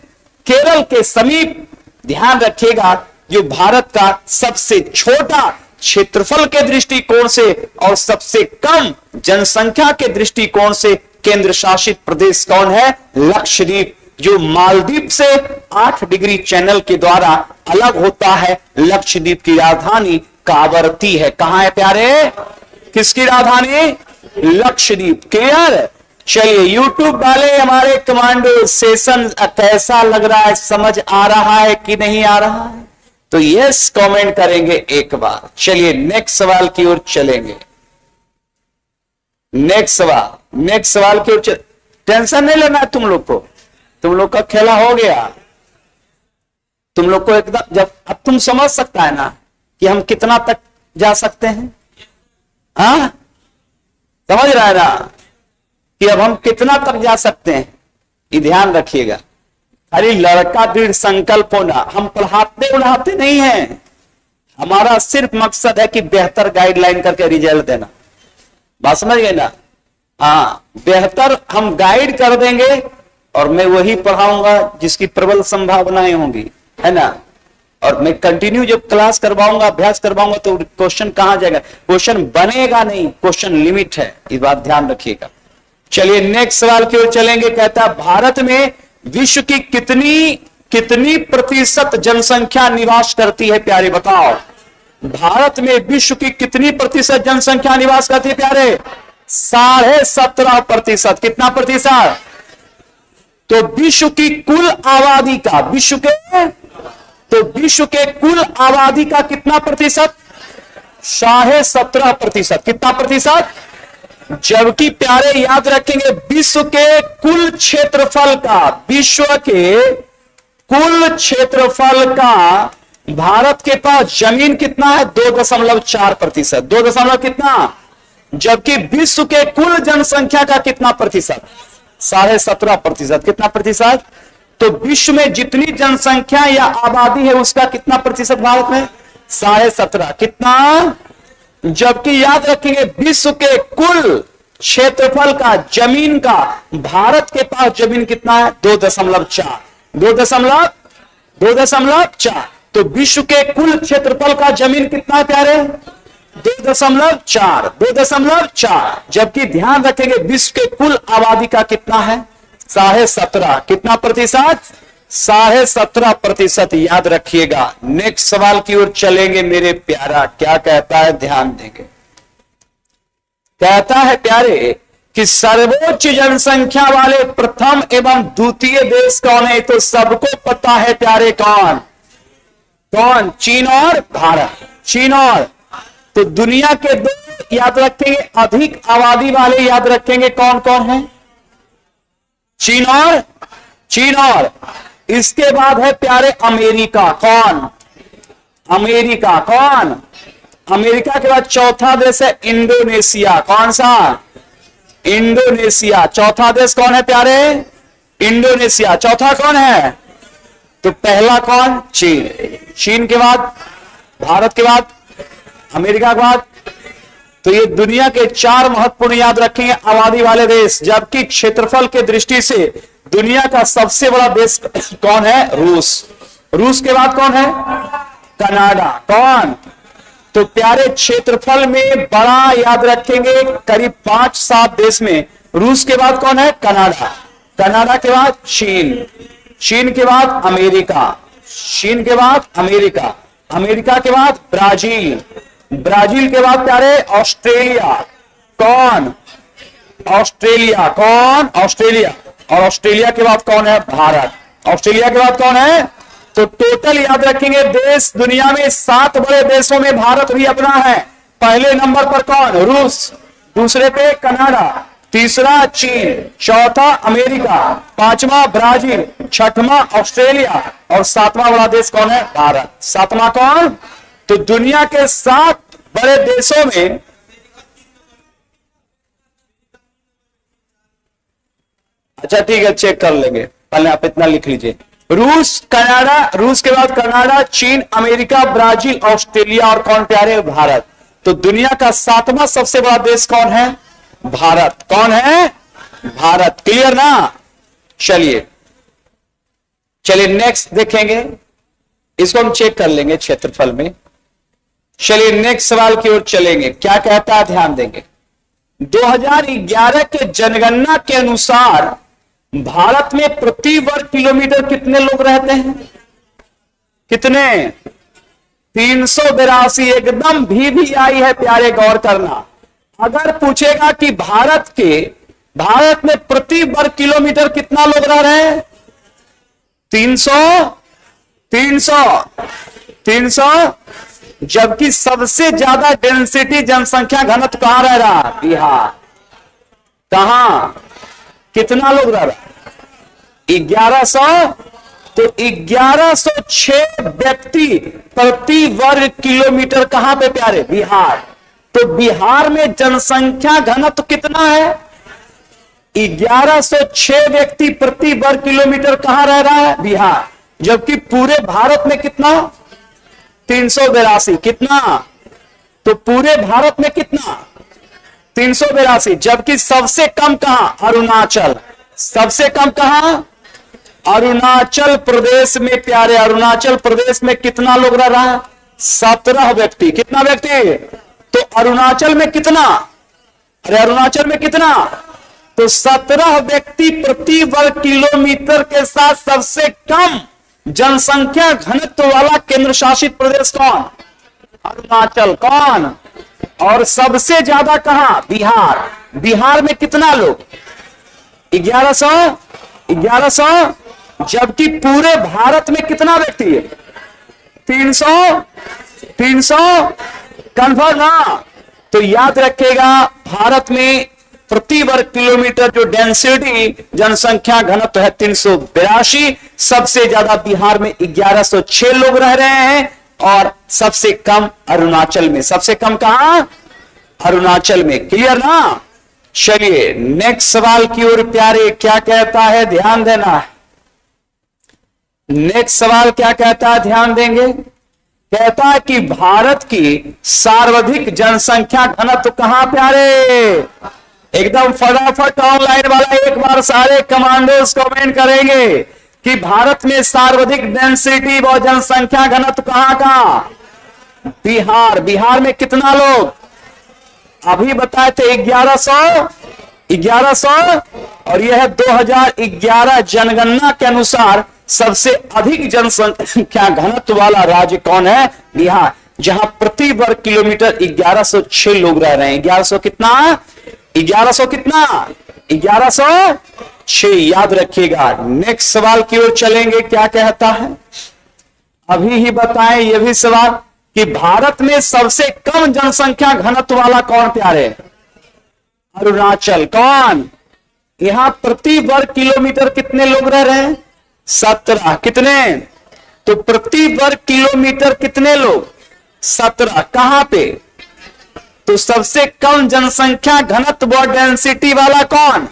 केरल के समीप ध्यान रखिएगा, जो भारत का सबसे छोटा क्षेत्रफल के दृष्टिकोण से और सबसे कम जनसंख्या के दृष्टिकोण से केंद्र शासित प्रदेश कौन है? लक्षद्वीप, जो मालदीव से 8 डिग्री चैनल के द्वारा अलग होता है। लक्षद्वीप की राजधानी कावरती है। कहां है प्यारे? किसकी राजधानी? लक्षद्वीप। क्लियर? चलिए यूट्यूब वाले हमारे कमांडो सेशन कैसा लग रहा है, समझ आ रहा है कि नहीं आ रहा है? तो यस कमेंट करेंगे एक बार। चलिए नेक्स्ट सवाल की ओर चलेंगे। नेक्स्ट सवाल की ओर टेंशन नहीं लेना है तुम लोग को, तुम लोग का खेला हो गया। तुम लोग को एकदम जब अब तुम समझ सकता है ना कि हम कितना तक जा सकते हैं। हाँ समझ रहा है ना कि अब हम कितना तक जा सकते हैं। ये ध्यान रखिएगा, खाली लड़का दृढ़ संकल्प होना। हम पढ़ाते उड़ाते नहीं हैं, हमारा सिर्फ मकसद है कि बेहतर गाइडलाइन करके रिजल्ट देना। बात समझ गए ना? हाँ, बेहतर हम गाइड कर देंगे और मैं वही पढ़ाऊंगा जिसकी प्रबल संभावनाएं होंगी, है ना। और मैं कंटिन्यू जब क्लास करवाऊंगा, अभ्यास करवाऊंगा, तो क्वेश्चन कहां जाएगा? क्वेश्चन बनेगा नहीं, क्वेश्चन लिमिट है, इस बात ध्यान रखिएगा। चलिए नेक्स्ट सवाल की ओर चलेंगे। कहता है भारत में विश्व की कितनी प्रतिशत जनसंख्या निवास करती है प्यारे? बताओ, भारत में विश्व की कितनी प्रतिशत जनसंख्या निवास करती है प्यारे? 17.5%। कितना प्रतिशत? तो विश्व की कुल आबादी का, विश्व के कुल आबादी का कितना प्रतिशत? 17.5%। कितना प्रतिशत? जबकि प्यारे याद रखेंगे विश्व के कुल क्षेत्रफल का, विश्व के कुल क्षेत्रफल का भारत के पास जमीन कितना है? 2.4%। 2 कितना? जबकि विश्व के कुल जनसंख्या का कितना प्रतिशत? 17.5%। कितना प्रतिशत? तो विश्व में जितनी जनसंख्या या आबादी है उसका कितना प्रतिशत भारत में? 17.5। कितना? जबकि याद रखेंगे विश्व के कुल क्षेत्रफल का, जमीन का, भारत के पास जमीन कितना है? 2.4। 2.4। तो विश्व के कुल क्षेत्रफल का जमीन कितना है प्यारे? 2.4। 2.4। जबकि ध्यान रखेंगे विश्व के कुल आबादी का कितना है? 17.5। कितना प्रतिशत? 17.5%। याद रखिएगा। नेक्स्ट सवाल की ओर चलेंगे मेरे प्यारा। क्या कहता है? ध्यान देंगे। कहता है प्यारे कि सर्वोच्च जनसंख्या वाले प्रथम एवं द्वितीय देश कौन है? तो सबको पता है प्यारे। कौन? चीन और भारत। चीन और, तो दुनिया के 2 याद रखेंगे अधिक आबादी वाले, याद रखेंगे कौन कौन है? चीन और इसके बाद है प्यारे अमेरिका। कौन? अमेरिका। कौन? अमेरिका के बाद चौथा देश है इंडोनेशिया। कौन सा? इंडोनेशिया। चौथा देश कौन है प्यारे? इंडोनेशिया। चौथा कौन है? तो पहला कौन? चीन। चीन के बाद भारत के बाद अमेरिका के बाद, तो ये दुनिया के 4 महत्वपूर्ण याद रखेंगे आबादी वाले देश। जबकि क्षेत्रफल के दृष्टि से दुनिया का सबसे बड़ा देश कौन है? रूस। रूस के बाद कौन है? कनाडा। कौन? तो प्यारे क्षेत्रफल में बड़ा याद रखेंगे करीब 5-7 देश में। रूस के बाद कौन है? कनाडा। कनाडा के बाद चीन। चीन के बाद अमेरिका। चीन के बाद अमेरिका। अमेरिका के बाद ब्राजील। ब्राजील के बाद प्यारे ऑस्ट्रेलिया। कौन? ऑस्ट्रेलिया। कौन? ऑस्ट्रेलिया। और ऑस्ट्रेलिया के बाद कौन है? भारत। ऑस्ट्रेलिया के बाद कौन है? तो टोटल याद रखेंगे देश दुनिया में 7 बड़े देशों में भारत भी अपना है। पहले नंबर पर कौन? रूस। दूसरे पे कनाडा। तीसरा चीन। चौथा अमेरिका। 5वां ब्राजील। 6वां ऑस्ट्रेलिया। और 7वां बड़ा देश कौन है? भारत। 7वां कौन? तो दुनिया के 7 बड़े देशों में अच्छा ठीक है, चेक कर लेंगे, पहले आप इतना लिख लीजिए। रूस, कनाडा, रूस के बाद कनाडा, चीन, अमेरिका, ब्राजील, ऑस्ट्रेलिया और कौन प्यारे? भारत। तो दुनिया का 7वां सबसे बड़ा देश कौन है? भारत। कौन है? भारत। क्लियर ना? चलिए नेक्स्ट देखेंगे, इसको हम चेक कर लेंगे क्षेत्रफल में। चलिए नेक्स्ट सवाल की ओर चलेंगे, क्या कहता है ध्यान देंगे। 2011 के जनगणना के अनुसार भारत में प्रति वर्ग किलोमीटर कितने लोग रहते हैं? कितने? 382। एकदम भी आई है प्यारे, गौर करना। अगर पूछेगा कि भारत में प्रति वर्ग किलोमीटर कितना लोग रह रहे हैं? 300। जबकि सबसे ज्यादा डेंसिटी जनसंख्या घनत्व कहां रह रहा? बिहार। कहां? कितना लोग रह रहा? 1100। तो 1106 व्यक्ति प्रति वर्ग किलोमीटर कहां पे प्यारे? बिहार। तो बिहार में जनसंख्या घनत्व कितना है? 1106 व्यक्ति प्रति वर्ग किलोमीटर कहां रह रहा है? बिहार। जबकि पूरे भारत में कितना? 382। कितना? तो पूरे भारत में कितना? 382। जबकि सबसे कम कहां? अरुणाचल। सबसे कम कहां? अरुणाचल प्रदेश में प्यारे। अरुणाचल प्रदेश में कितना लोग रह रहा है? 17 व्यक्ति। कितना व्यक्ति? तो अरुणाचल में कितना? अरे अरुणाचल में कितना? तो 17 व्यक्ति प्रति वर्ग किलोमीटर के साथ सबसे कम जनसंख्या घनत्व वाला केंद्र शासित प्रदेश कौन? अरुणाचल। कौन? और सबसे ज्यादा कहां? बिहार। बिहार में कितना लोग? 1100। जबकि पूरे भारत में कितना व्यक्ति है? 300। कंफर्म ना? तो याद रखिएगा, भारत में प्रति वर्ग किलोमीटर जो डेंसिटी जनसंख्या घनत्व है 382। सबसे ज्यादा बिहार में 1106 लोग रह रहे हैं और सबसे कम अरुणाचल में। सबसे कम कहां? अरुणाचल में। क्लियर ना? चलिए नेक्स्ट सवाल की ओर प्यारे, क्या कहता है ध्यान देना है। नेक्स्ट सवाल क्या कहता है ध्यान देंगे। कहता है कि भारत की सर्वाधिक जनसंख्या घनत्व कहां प्यारे? एकदम फटाफट ऑनलाइन वाला एक बार सारे कमांडोज कमेंट करेंगे कि भारत में सर्वाधिक डेंसिटी व जनसंख्या घनत्व कहां का? बिहार। बिहार में कितना लोग? अभी बताए थे 1100 और यह 2011 जनगणना के अनुसार सबसे अधिक जनसंख्या घनत्व वाला राज्य कौन है? बिहार। जहां प्रति वर्ग किलोमीटर 1106 लोग रह रहे हैं। 1100 कितना? 1100 कितना? 1106। याद रखिएगा। नेक्स्ट सवाल की ओर चलेंगे, क्या कहता है अभी ही बताएं यह भी सवाल कि भारत में सबसे कम जनसंख्या घनत्व वाला कौन प्यारे? अरुणाचल। कौन? यहां प्रति वर्ग किलोमीटर कितने लोग रह रहे हैं? 17। कितने? तो प्रति वर्ग किलोमीटर कितने लोग? 17। कहां पे? तो सबसे कम जनसंख्या घनत्व व डेंसिटी वाला कौन?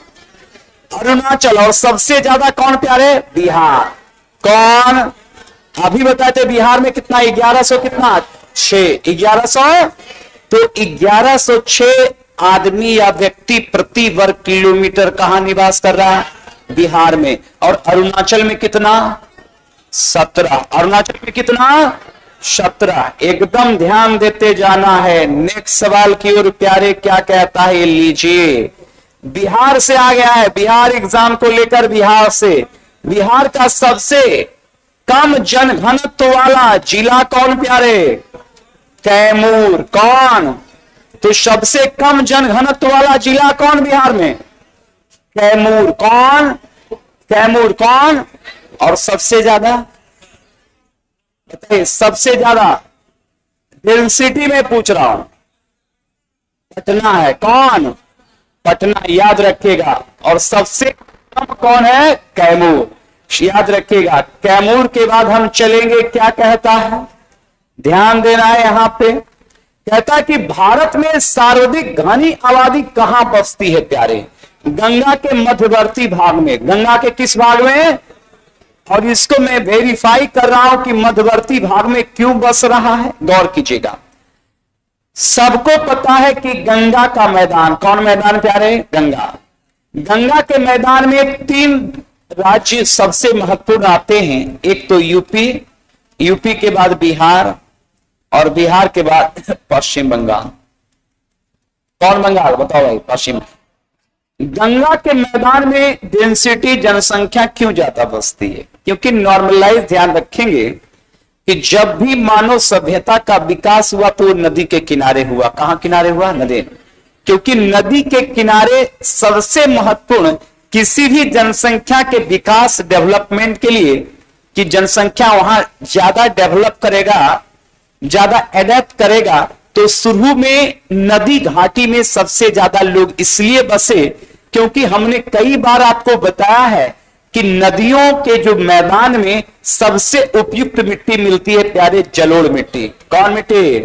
अरुणाचल। और सबसे ज्यादा कौन प्यारे? बिहार। कौन? अभी बताते बिहार में कितना? 1100 कितना? 6। 1100। तो 1106 आदमी या व्यक्ति प्रति वर्ग किलोमीटर कहां निवास कर रहा है? बिहार में। और अरुणाचल में कितना? 17। अरुणाचल में कितना? 17। एकदम ध्यान देते जाना है। नेक्स्ट सवाल की ओर प्यारे, क्या कहता है ये लीजिए। बिहार से आ गया है, बिहार एग्जाम को लेकर बिहार से। बिहार का सबसे कम जनघनत्व वाला जिला कौन प्यारे? कैमूर। कौन? तो सबसे कम जनघनत्व वाला जिला कौन बिहार में? कैमूर। कौन? कैमूर। कौन? और सबसे ज्यादा बताइए, सबसे ज्यादा डेंसिटी में पूछ रहा हूं। पटना है। कौन? पटना। याद रखिएगा। और सबसे कम कौन है? कैमूर। याद रखिएगा। कैमूर के बाद हम चलेंगे, क्या कहता है ध्यान देना है यहां पे। कहता है कि भारत में सर्वाधिक घनी आबादी कहां बसती है प्यारे? गंगा के मध्यवर्ती भाग में। गंगा के किस भाग में? और इसको मैं वेरीफाई कर रहा हूं कि मध्यवर्ती भाग में क्यों बस रहा है। गौर कीजिएगा, सबको पता है कि गंगा का मैदान, कौन मैदान प्यारे? गंगा। गंगा के मैदान में 3 राज्य सबसे महत्वपूर्ण आते हैं। एक तो यूपी, यूपी के बाद बिहार, और बिहार के बाद पश्चिम बंगाल। कौन बंगाल? बताओ भाई। पश्चिम। गंगा के मैदान में डेंसिटी, जनसंख्या क्यों ज्यादा बसती है? क्योंकि नॉर्मलाइज, ध्यान रखेंगे कि जब भी मानव सभ्यता का विकास हुआ तो नदी के किनारे हुआ। कहां किनारे हुआ? नदी। क्योंकि नदी के किनारे सबसे महत्वपूर्ण किसी भी जनसंख्या के विकास, डेवलपमेंट के लिए, कि जनसंख्या वहां ज्यादा डेवलप करेगा, ज्यादा एडेप्ट करेगा, तो शुरू में नदी घाटी में सबसे ज्यादा लोग इसलिए बसे क्योंकि हमने कई बार आपको बताया है कि नदियों के जो मैदान में सबसे उपयुक्त मिट्टी मिलती है प्यारे, जलोढ़ मिट्टी। कौन मिट्टी?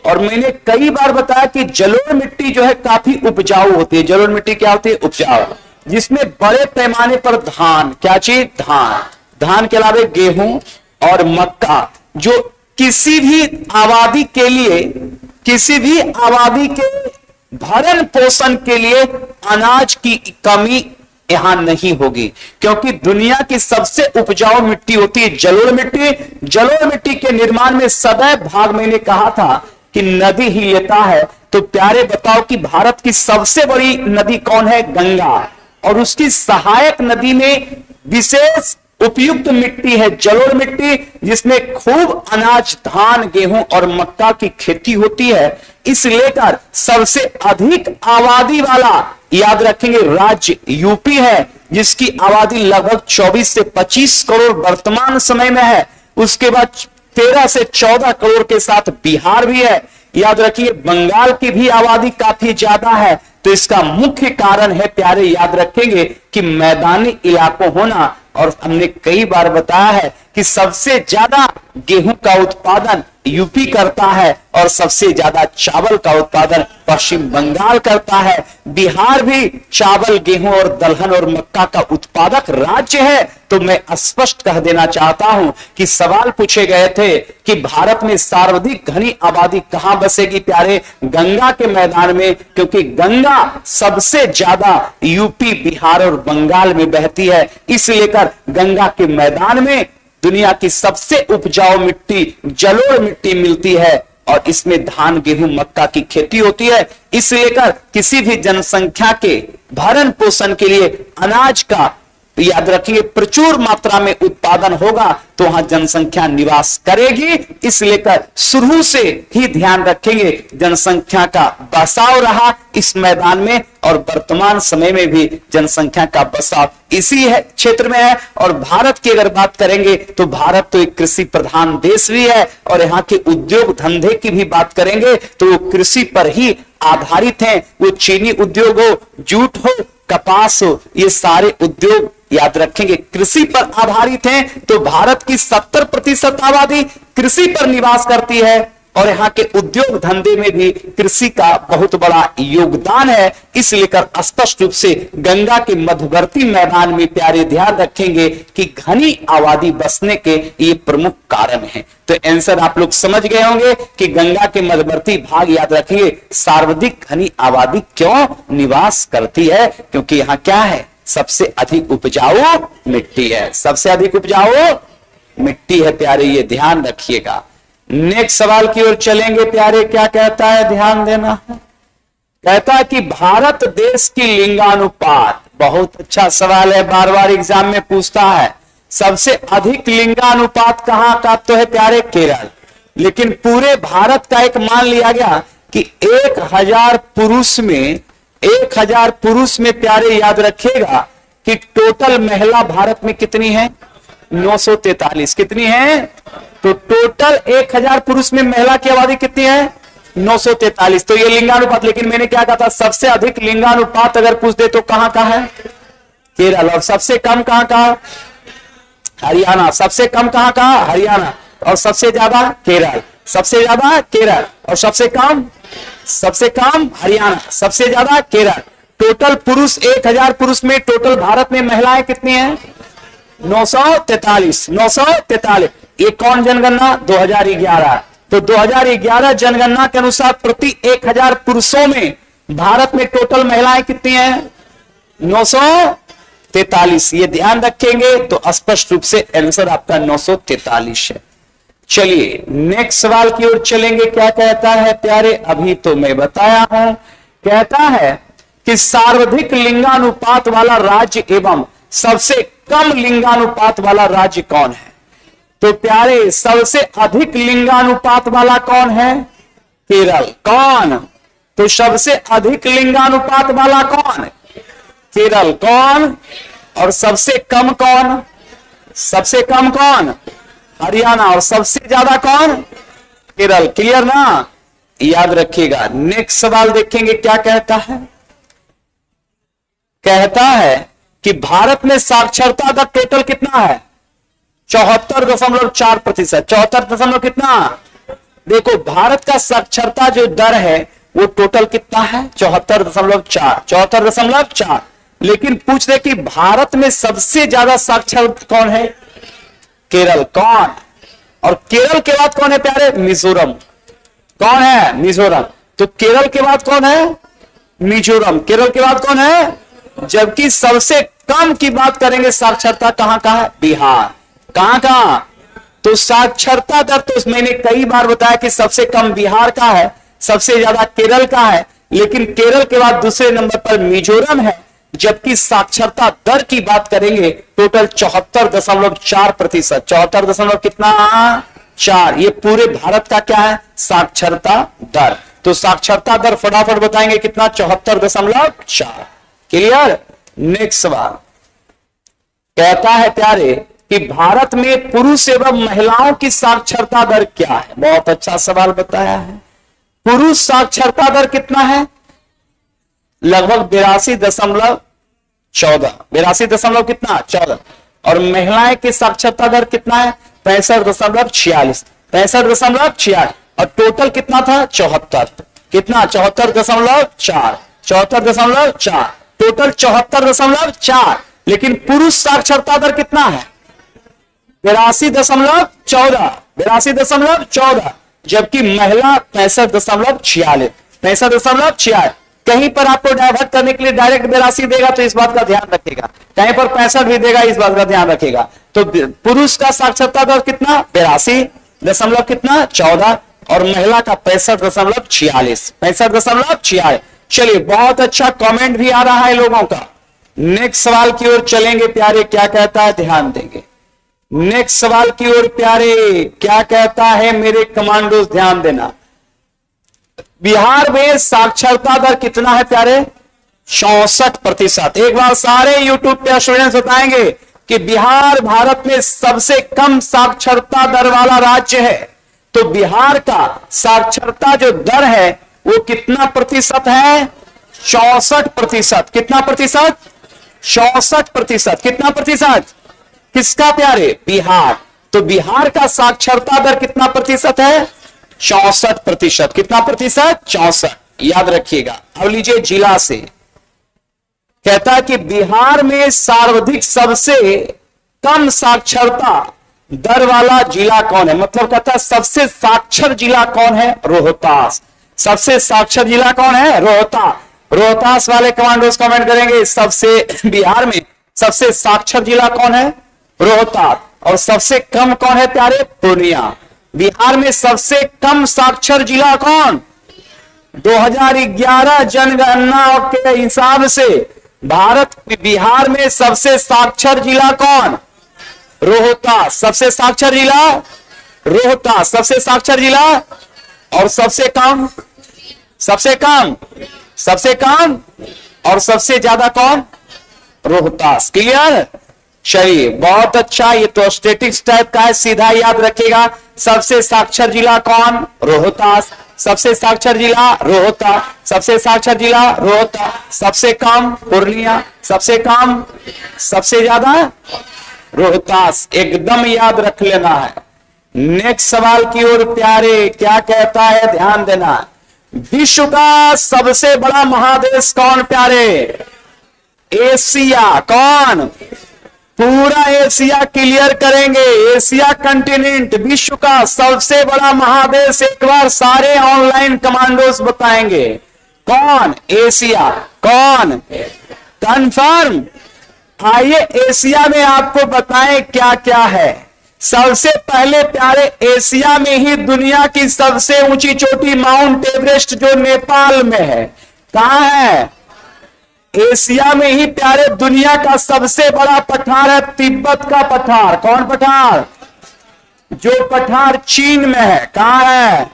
और मैंने कई बार बताया कि जलोढ़ मिट्टी जो है काफी उपजाऊ होती है। जलोढ़ मिट्टी क्या होती है? उपजाऊ, जिसमें बड़े पैमाने पर धान, क्या चीज? धान। धान के अलावा गेहूं और मक्का, जो किसी भी आबादी के लिए, किसी भी आबादी के भरण पोषण के लिए अनाज की कमी यहां नहीं होगी, क्योंकि दुनिया की सबसे उपजाऊ मिट्टी होती है जलोढ़ मिट्टी। जलोढ़ मिट्टी के निर्माण में सदैव भाग, मैंने कहा था कि नदी ही लेता है। तो प्यारे बताओ कि भारत की सबसे बड़ी नदी कौन है? गंगा। और उसकी सहायक नदी में विशेष उपयुक्त मिट्टी है जलोढ़ मिट्टी, जिसमें खूब अनाज, धान, गेहूं और मक्का की खेती होती है। इस लेकर सबसे अधिक आबादी वाला, याद रखेंगे, राज्य यूपी है, जिसकी आबादी लगभग 24 से 25 करोड़ वर्तमान समय में है। उसके बाद 13 से 14 करोड़ के साथ बिहार भी है। याद रखिए, बंगाल की भी आबादी काफी ज्यादा है। तो इसका मुख्य कारण है प्यारे, याद रखेंगे, कि मैदानी इलाकों होना। और हमने कई बार बताया है कि सबसे ज्यादा गेहूं का उत्पादन यूपी करता है और सबसे ज्यादा चावल का उत्पादन पश्चिम बंगाल करता है। बिहार भी चावल, गेहूं और दलहन और मक्का का उत्पादक राज्य है। तो मैं स्पष्ट कह देना चाहता हूं कि सवाल पूछे गए थे कि भारत में सर्वाधिक घनी आबादी कहां बसेगी प्यारे? गंगा के मैदान में, क्योंकि गंगा सबसे ज्यादा यूपी, बिहार और बंगाल में बहती है। इस लेकर गंगा के मैदान में दुनिया की सबसे उपजाऊ मिट्टी जलोढ़ मिट्टी मिलती है और इसमें धान, गेहूं, मक्का की खेती होती है। इस लेकर किसी भी जनसंख्या के भरण पोषण के लिए अनाज का, याद रखिए, प्रचुर मात्रा में उत्पादन होगा तो वहां जनसंख्या निवास करेगी। इस लेकर शुरू से ही ध्यान रखेंगे, जनसंख्या का बसाव रहा इस मैदान में और वर्तमान समय में भी जनसंख्या का बसाव इसी है क्षेत्र में है। और भारत की अगर बात करेंगे तो भारत तो एक कृषि प्रधान देश भी है और यहाँ के उद्योग धंधे की भी बात करेंगे तो वो कृषि पर ही आधारित हैं। वो चीनी उद्योग हो, जूट हो, कपास हो, ये सारे उद्योग याद रखेंगे कृषि पर आधारित हैं। तो भारत की 70% आबादी कृषि पर निवास करती है और यहाँ के उद्योग धंधे में भी कृषि का बहुत बड़ा योगदान है। इस लेकर स्पष्ट रूप से गंगा के मध्यवर्ती मैदान में प्यारे ध्यान रखेंगे कि घनी आबादी बसने के ये प्रमुख कारण हैं। तो आंसर आप लोग समझ गए होंगे कि गंगा के मध्यवर्ती भाग, याद रखेंगे, सर्वाधिक घनी आबादी क्यों निवास करती है? क्योंकि यहाँ क्या है? सबसे अधिक उपजाऊ मिट्टी है। सबसे अधिक उपजाऊ मिट्टी है प्यारे, ये ध्यान रखिएगा। नेक्स्ट सवाल की ओर चलेंगे प्यारे। क्या कहता है? ध्यान देना है। कहता है कि भारत देश की लिंगानुपात, बहुत अच्छा सवाल है, बार बार एग्जाम में पूछता है। सबसे अधिक लिंगानुपात कहां का? तो है प्यारे केरल। लेकिन पूरे भारत का एक मान लिया गया कि 1000 पुरुष में, 1000 पुरुष में प्यारे याद रखिएगा कि टोटल महिला भारत में कितनी है? 943। कितनी है? तो टोटल 1000 पुरुष में महिला की आबादी कितनी है? 943। तो ये लिंगानुपात। लेकिन मैंने क्या कहा था? सबसे अधिक लिंगानुपात अगर पूछ दे तो कहां का है? केरल। और सबसे कम कहां का? हरियाणा। सबसे कम कहां का? हरियाणा। और सबसे ज्यादा केरल, सबसे ज्यादा केरल और सबसे कम हरियाणा, सबसे ज्यादा केरल। टोटल पुरुष 1000 पुरुष में टोटल भारत में महिलाएं कितनी हैं? 943। 943। ये कौन जनगणना? 2011। तो 2011 जनगणना के अनुसार प्रति 1000 पुरुषों में भारत में टोटल महिलाएं कितनी हैं? 943। ये ध्यान रखेंगे तो स्पष्ट रूप से आंसर आपका 943 है। चलिए नेक्स्ट सवाल की ओर चलेंगे। क्या कहता है प्यारे? अभी तो मैं बताया हूं। कहता है कि सर्वाधिक लिंगानुपात वाला राज्य एवं सबसे कम लिंगानुपात वाला राज्य कौन है? तो प्यारे सबसे अधिक लिंगानुपात वाला कौन है? केरल। कौन? तो सबसे अधिक लिंगानुपात वाला कौन? केरल। कौन? और सबसे कम कौन? सबसे कम कौन? हरियाणा। और सबसे ज्यादा कौन? केरल। क्लियर ना? याद रखिएगा। नेक्स्ट सवाल देखेंगे क्या कहता है। कहता है कि भारत में साक्षरता दर टोटल कितना है? 74.4%। 74 कितना? देखो भारत का साक्षरता जो दर है वो टोटल कितना है? 74.4। 74.4। लेकिन पूछ रहे कि भारत में सबसे ज्यादा साक्षर कौन है? केरल। कौन? और केरल के बाद कौन है प्यारे? मिजोरम। कौन है? मिजोरम। तो केरल के बाद कौन है? मिजोरम। केरल के बाद कौन है? जबकि सबसे कम की बात करेंगे साक्षरता कहां का है? बिहार। कहां? तो साक्षरता दर तो मैंने कई बार बताया कि सबसे कम बिहार का है, सबसे ज्यादा केरल का है, लेकिन केरल के बाद दूसरे नंबर पर मिजोरम है। जबकि साक्षरता दर की बात करेंगे टोटल 74.4%। 74 कितना? 4। ये पूरे भारत का क्या है? साक्षरता दर। तो साक्षरता दर फटाफट बताएंगे कितना? 74.4। क्लियर? नेक्स्ट सवाल कहता है प्यारे कि भारत में पुरुष एवं महिलाओं की साक्षरता दर क्या है? बहुत अच्छा सवाल बताया है। पुरुष साक्षरता दर कितना है? लगभग 82.14। 82 कितना? 14। और महिलाएं की साक्षरता दर कितना है? 65.46। 65.46। और टोटल कितना था? 74। कितना? 74.4। 74.4। टोटल 74.4। लेकिन पुरुष साक्षरता दर कितना है? 82.14। 82.14। जबकि महिला 65.46। 65.46। कहीं पर आपको डाइवर्ट करने के लिए डायरेक्ट 82 देगा तो इस बात का ध्यान रखेगा, कहीं पर 65 भी देगा इस बात का ध्यान रखेगा। तो पुरुष का साक्षरता दर कितना? 82 कितना? 14। और महिला का 65.46। 65.46। चलिए बहुत अच्छा कमेंट भी आ रहा है लोगों का। नेक्स्ट सवाल की ओर चलेंगे प्यारे। क्या कहता है? ध्यान देंगे नेक्स्ट सवाल की ओर प्यारे। क्या कहता है मेरे कमांडोज? ध्यान देना। बिहार में साक्षरता दर कितना है प्यारे? 64%। एक बार सारे यूट्यूब पे स्टूडेंट्स बताएंगे कि बिहार भारत में सबसे कम साक्षरता दर वाला राज्य है। तो बिहार का साक्षरता जो दर है वो कितना प्रतिशत है? 64%। कितना प्रतिशत? 64%। कितना प्रतिशत? किसका प्यारे? बिहार। तो बिहार का साक्षरता दर कितना प्रतिशत है? 64%। कितना प्रतिशत? 64। याद रखिएगा। अब लीजिए जिला से। कहता है कि बिहार में सर्वाधिक सबसे कम साक्षरता दर वाला जिला कौन है? मतलब कहता है सबसे साक्षर जिला कौन है? रोहतास। सबसे साक्षर जिला कौन है? रोहतास। रोहतास वाले कमांडोज कमेंट करेंगे सबसे बिहार में सबसे साक्षर जिला कौन है? रोहतास। और सबसे कम कौन है प्यारे? पूर्णिया। बिहार में सबसे कम साक्षर जिला कौन? 2011 जनगणना के हिसाब से बिहार में सबसे साक्षर जिला कौन? रोहतास। सबसे साक्षर जिला रोहतास। सबसे साक्षर जिला। और सबसे कम? सबसे कम और सबसे ज्यादा कौन? रोहतास। क्लियर? चलिए बहुत अच्छा। ये तो स्टैटिक्स टाइप का है, सीधा याद रखिएगा। सबसे साक्षर जिला कौन? रोहतास। सबसे साक्षर जिला रोहतास। सबसे साक्षर जिला रोहतास। सबसे कम पूर्णिया। सबसे कम सबसे ज्यादा रोहतास। एकदम याद रख लेना है। नेक्स्ट सवाल की ओर प्यारे क्या कहता है, ध्यान देना। विश्व का सबसे बड़ा महादेश कौन प्यारे? एशिया। कौन? पूरा एशिया क्लियर करेंगे। एशिया कंटिनेंट विश्व का सबसे बड़ा महादेश, एक बार सारे ऑनलाइन कमांडोज बताएंगे। कौन? एशिया। कौन? कंफर्म। आइए एशिया में आपको बताएं क्या क्या है। सबसे पहले प्यारे, एशिया में ही दुनिया की सबसे ऊंची चोटी माउंट एवरेस्ट जो नेपाल में है, कहां है? एशिया में ही प्यारे दुनिया का सबसे बड़ा पठार है तिब्बत का पठार। कौन पठार? जो पठार चीन में है, कहां है?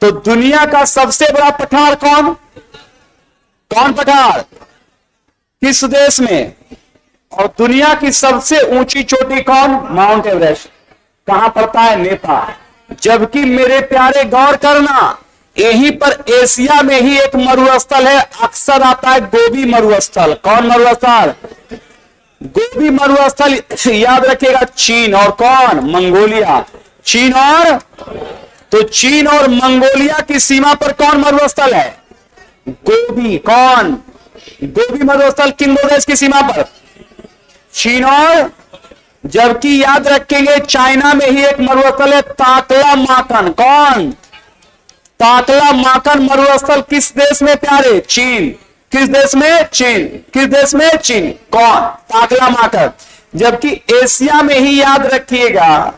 तो दुनिया का सबसे बड़ा पठार कौन? कौन पठार? किस देश में? और दुनिया की सबसे ऊंची चोटी कौन? Mount Everest. कहां पड़ता है? नेपाल। जबकि मेरे प्यारे गौर करना, यहीं पर एशिया में ही एक मरुस्थल है, अक्सर आता है गोबी मरुस्थल। कौन मरुस्थल? गोबी मरुस्थल याद रखिएगा, चीन और कौन? मंगोलिया। चीन और, तो चीन और मंगोलिया की सीमा पर कौन मरुस्थल है? गोबी। कौन? गोबी मरुस्थल किन दो देश की सीमा पर? चीन और, जबकि याद रखेंगे चाइना में ही एक मरुस्थल है ताकला माकन। कौन? ताकला माकन मरुस्थल किस देश में प्यारे? चीन। किस देश में? चीन। किस देश में? चीन। कौन? ताकला माकन। जबकि एशिया में ही याद रखिएगा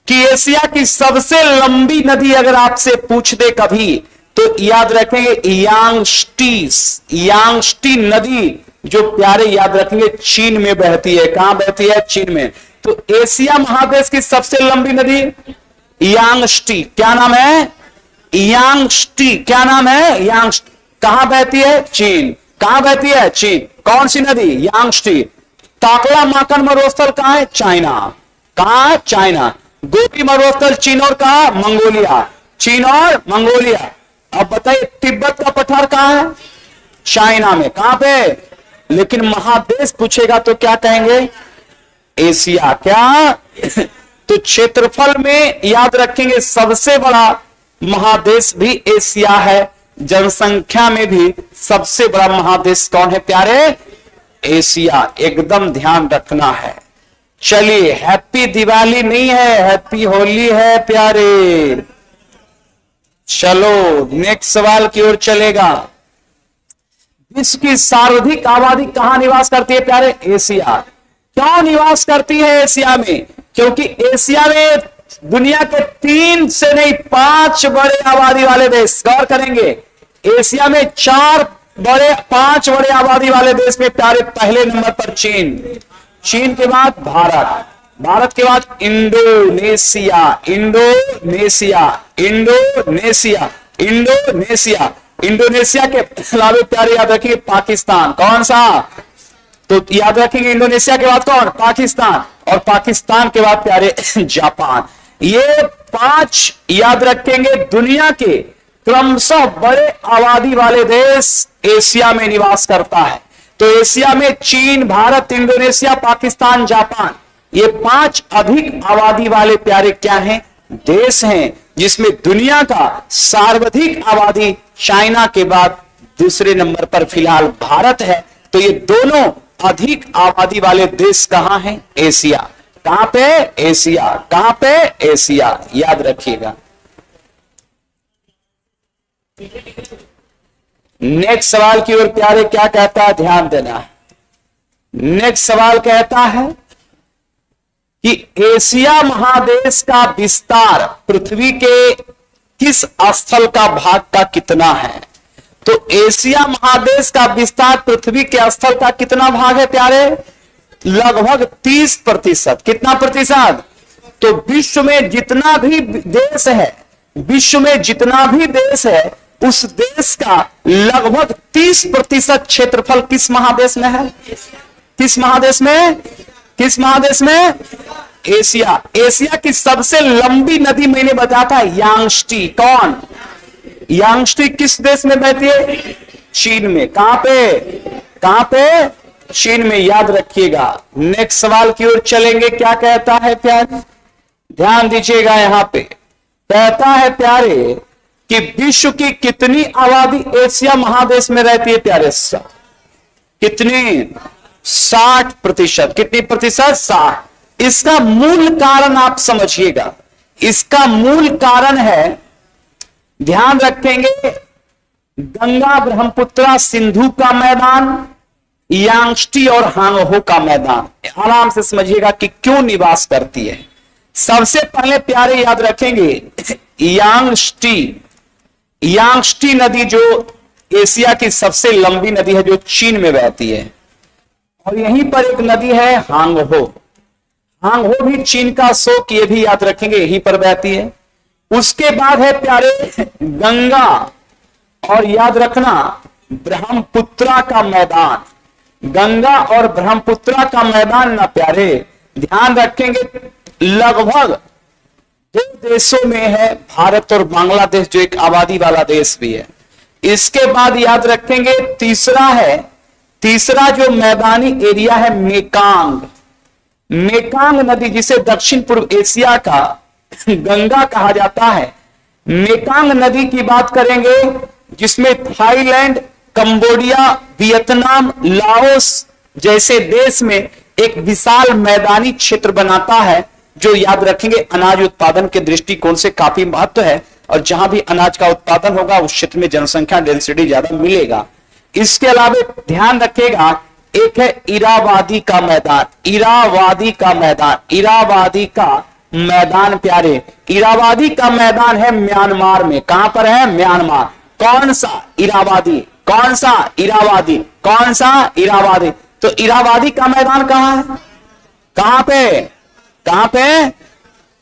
कि एशिया की सबसे लंबी नदी अगर आपसे पूछ दे कभी, तो याद रखेंगे यांगस्टी नदी, जो प्यारे याद रखेंगे चीन में बहती है। कहां बहती है? चीन में। तो एशिया महादेश की सबसे लंबी नदी यांगस्टी। क्या नाम है? यांगस्टी। क्या नाम है? यांगस्टी। कहां बहती है? चीन। कहां बहती है? चीन। कौन सी नदी? यांगस्टी। ताकला माकन मरुस्थल कहां है? चाइना। कहां? चाइना। गोबी मरुस्थल चीन और कहां? मंगोलिया। चीन और मंगोलिया। अब बताइए तिब्बत का पठार कहां है? चाइना में। कहां पे? लेकिन महादेश पूछेगा तो क्या कहेंगे? एशिया। क्या? तो क्षेत्रफल में याद रखेंगे सबसे बड़ा महादेश भी एशिया है। जनसंख्या में भी सबसे बड़ा महादेश कौन है प्यारे? एशिया। एकदम ध्यान रखना है। चलिए, हैप्पी दिवाली नहीं है, हैप्पी होली है प्यारे। चलो नेक्स्ट सवाल की ओर चलेगा। विश्व की सर्वाधिक आबादी कहां निवास करती है प्यारे? एशिया। क्यों निवास करती है एशिया में? क्योंकि एशिया में दुनिया के 3 से नहीं 5 बड़े आबादी वाले देश, गौर करेंगे, एशिया में 5 बड़े आबादी वाले देश में प्यारे पहले नंबर पर चीन, चीन के बाद भारत, भारत के बाद Indonesia, Indonesia, Indonesia, Indonesia, Indonesia के अलावा प्यारे याद रखिए पाकिस्तान। कौन सा? तो याद रखेंगे इंडोनेशिया के बाद कौन? पाकिस्तान। और पाकिस्तान के बाद प्यारे जापान। ये 5 याद रखेंगे दुनिया के क्रमशः बड़े आबादी वाले देश एशिया में निवास करता है। तो एशिया में चीन, भारत, इंडोनेशिया, पाकिस्तान, जापान, ये 5 अधिक आबादी वाले प्यारे क्या हैं? देश हैं, जिसमें दुनिया का सर्वाधिक आबादी चाइना के बाद दूसरे नंबर पर फिलहाल भारत है। तो ये दोनों अधिक आबादी वाले देश कहां हैं? एशिया। कहां पे? एशिया। कहां पे? एशिया। याद रखिएगा। नेक्स्ट सवाल की ओर प्यारे क्या कहता है, ध्यान देना। नेक्स्ट सवाल कहता है कि एशिया महादेश का विस्तार पृथ्वी के किस स्थल का भाग का कितना है? तो एशिया महादेश का विस्तार पृथ्वी के स्थल का कितना भाग है प्यारे? लगभग 30%। कितना प्रतिशत? तो विश्व में जितना भी देश है, विश्व में जितना भी देश है, उस देश का लगभग 30% क्षेत्रफल किस महादेश में है? किस महादेश में? किस महादेश में? एशिया। एशिया की सबसे लंबी नदी मैंने बताया था यांगस्टी। कौन? यांगस्टी किस देश में बहती है? चीन में। कहां पे? कहां पे? चीन में। याद रखिएगा। नेक्स्ट सवाल की ओर चलेंगे। क्या कहता है प्यार? ध्यान दीजिएगा यहां पे कहता है प्यारे कि विश्व की कितनी आबादी एशिया महादेश में रहती है प्यारे? कितनी? 60%। कितनी प्रतिशत? 60। इसका मूल कारण आप समझिएगा, इसका मूल कारण है, ध्यान रखेंगे, गंगा ब्रह्मपुत्रा सिंधु का मैदान, यांगस्टी और हांगहो का मैदान। आराम से समझिएगा कि क्यों निवास करती है। सबसे पहले प्यारे याद रखेंगे, यांगस्टी नदी जो एशिया की सबसे लंबी नदी है, जो चीन में बहती है, और यहीं पर एक नदी है हांगहो। हांगहो भी चीन का शोक, ये भी याद रखेंगे, यहीं पर बहती है। उसके बाद है प्यारे गंगा, और याद रखना ब्रह्मपुत्रा का मैदान। गंगा और ब्रह्मपुत्रा का मैदान ना प्यारे, ध्यान रखेंगे, लगभग 2 देशों में है, भारत और बांग्लादेश, जो एक आबादी वाला देश भी है। इसके बाद याद रखेंगे तीसरा जो मैदानी एरिया है मेकांग। मेकांग नदी, जिसे दक्षिण पूर्व एशिया का गंगा कहा जाता है, मेकांग नदी की बात करेंगे, जिसमें थाईलैंड, कंबोडिया, वियतनाम, लाओस जैसे देश में एक विशाल मैदानी क्षेत्र बनाता है, जो याद रखेंगे अनाज उत्पादन के दृष्टिकोण से काफी महत्व है, और जहां भी अनाज का उत्पादन होगा उस क्षेत्र में जनसंख्या डेंसिटी ज्यादा मिलेगा। इसके अलावा ध्यान रखेगा, एक है इरावादी का मैदान। इरावादी का मैदान प्यारे, इरावादी का मैदान है म्यांमार में। कहां पर है? म्यांमार। कौन सा इरावादी? तो इरावादी का मैदान कहां है? कहां पे?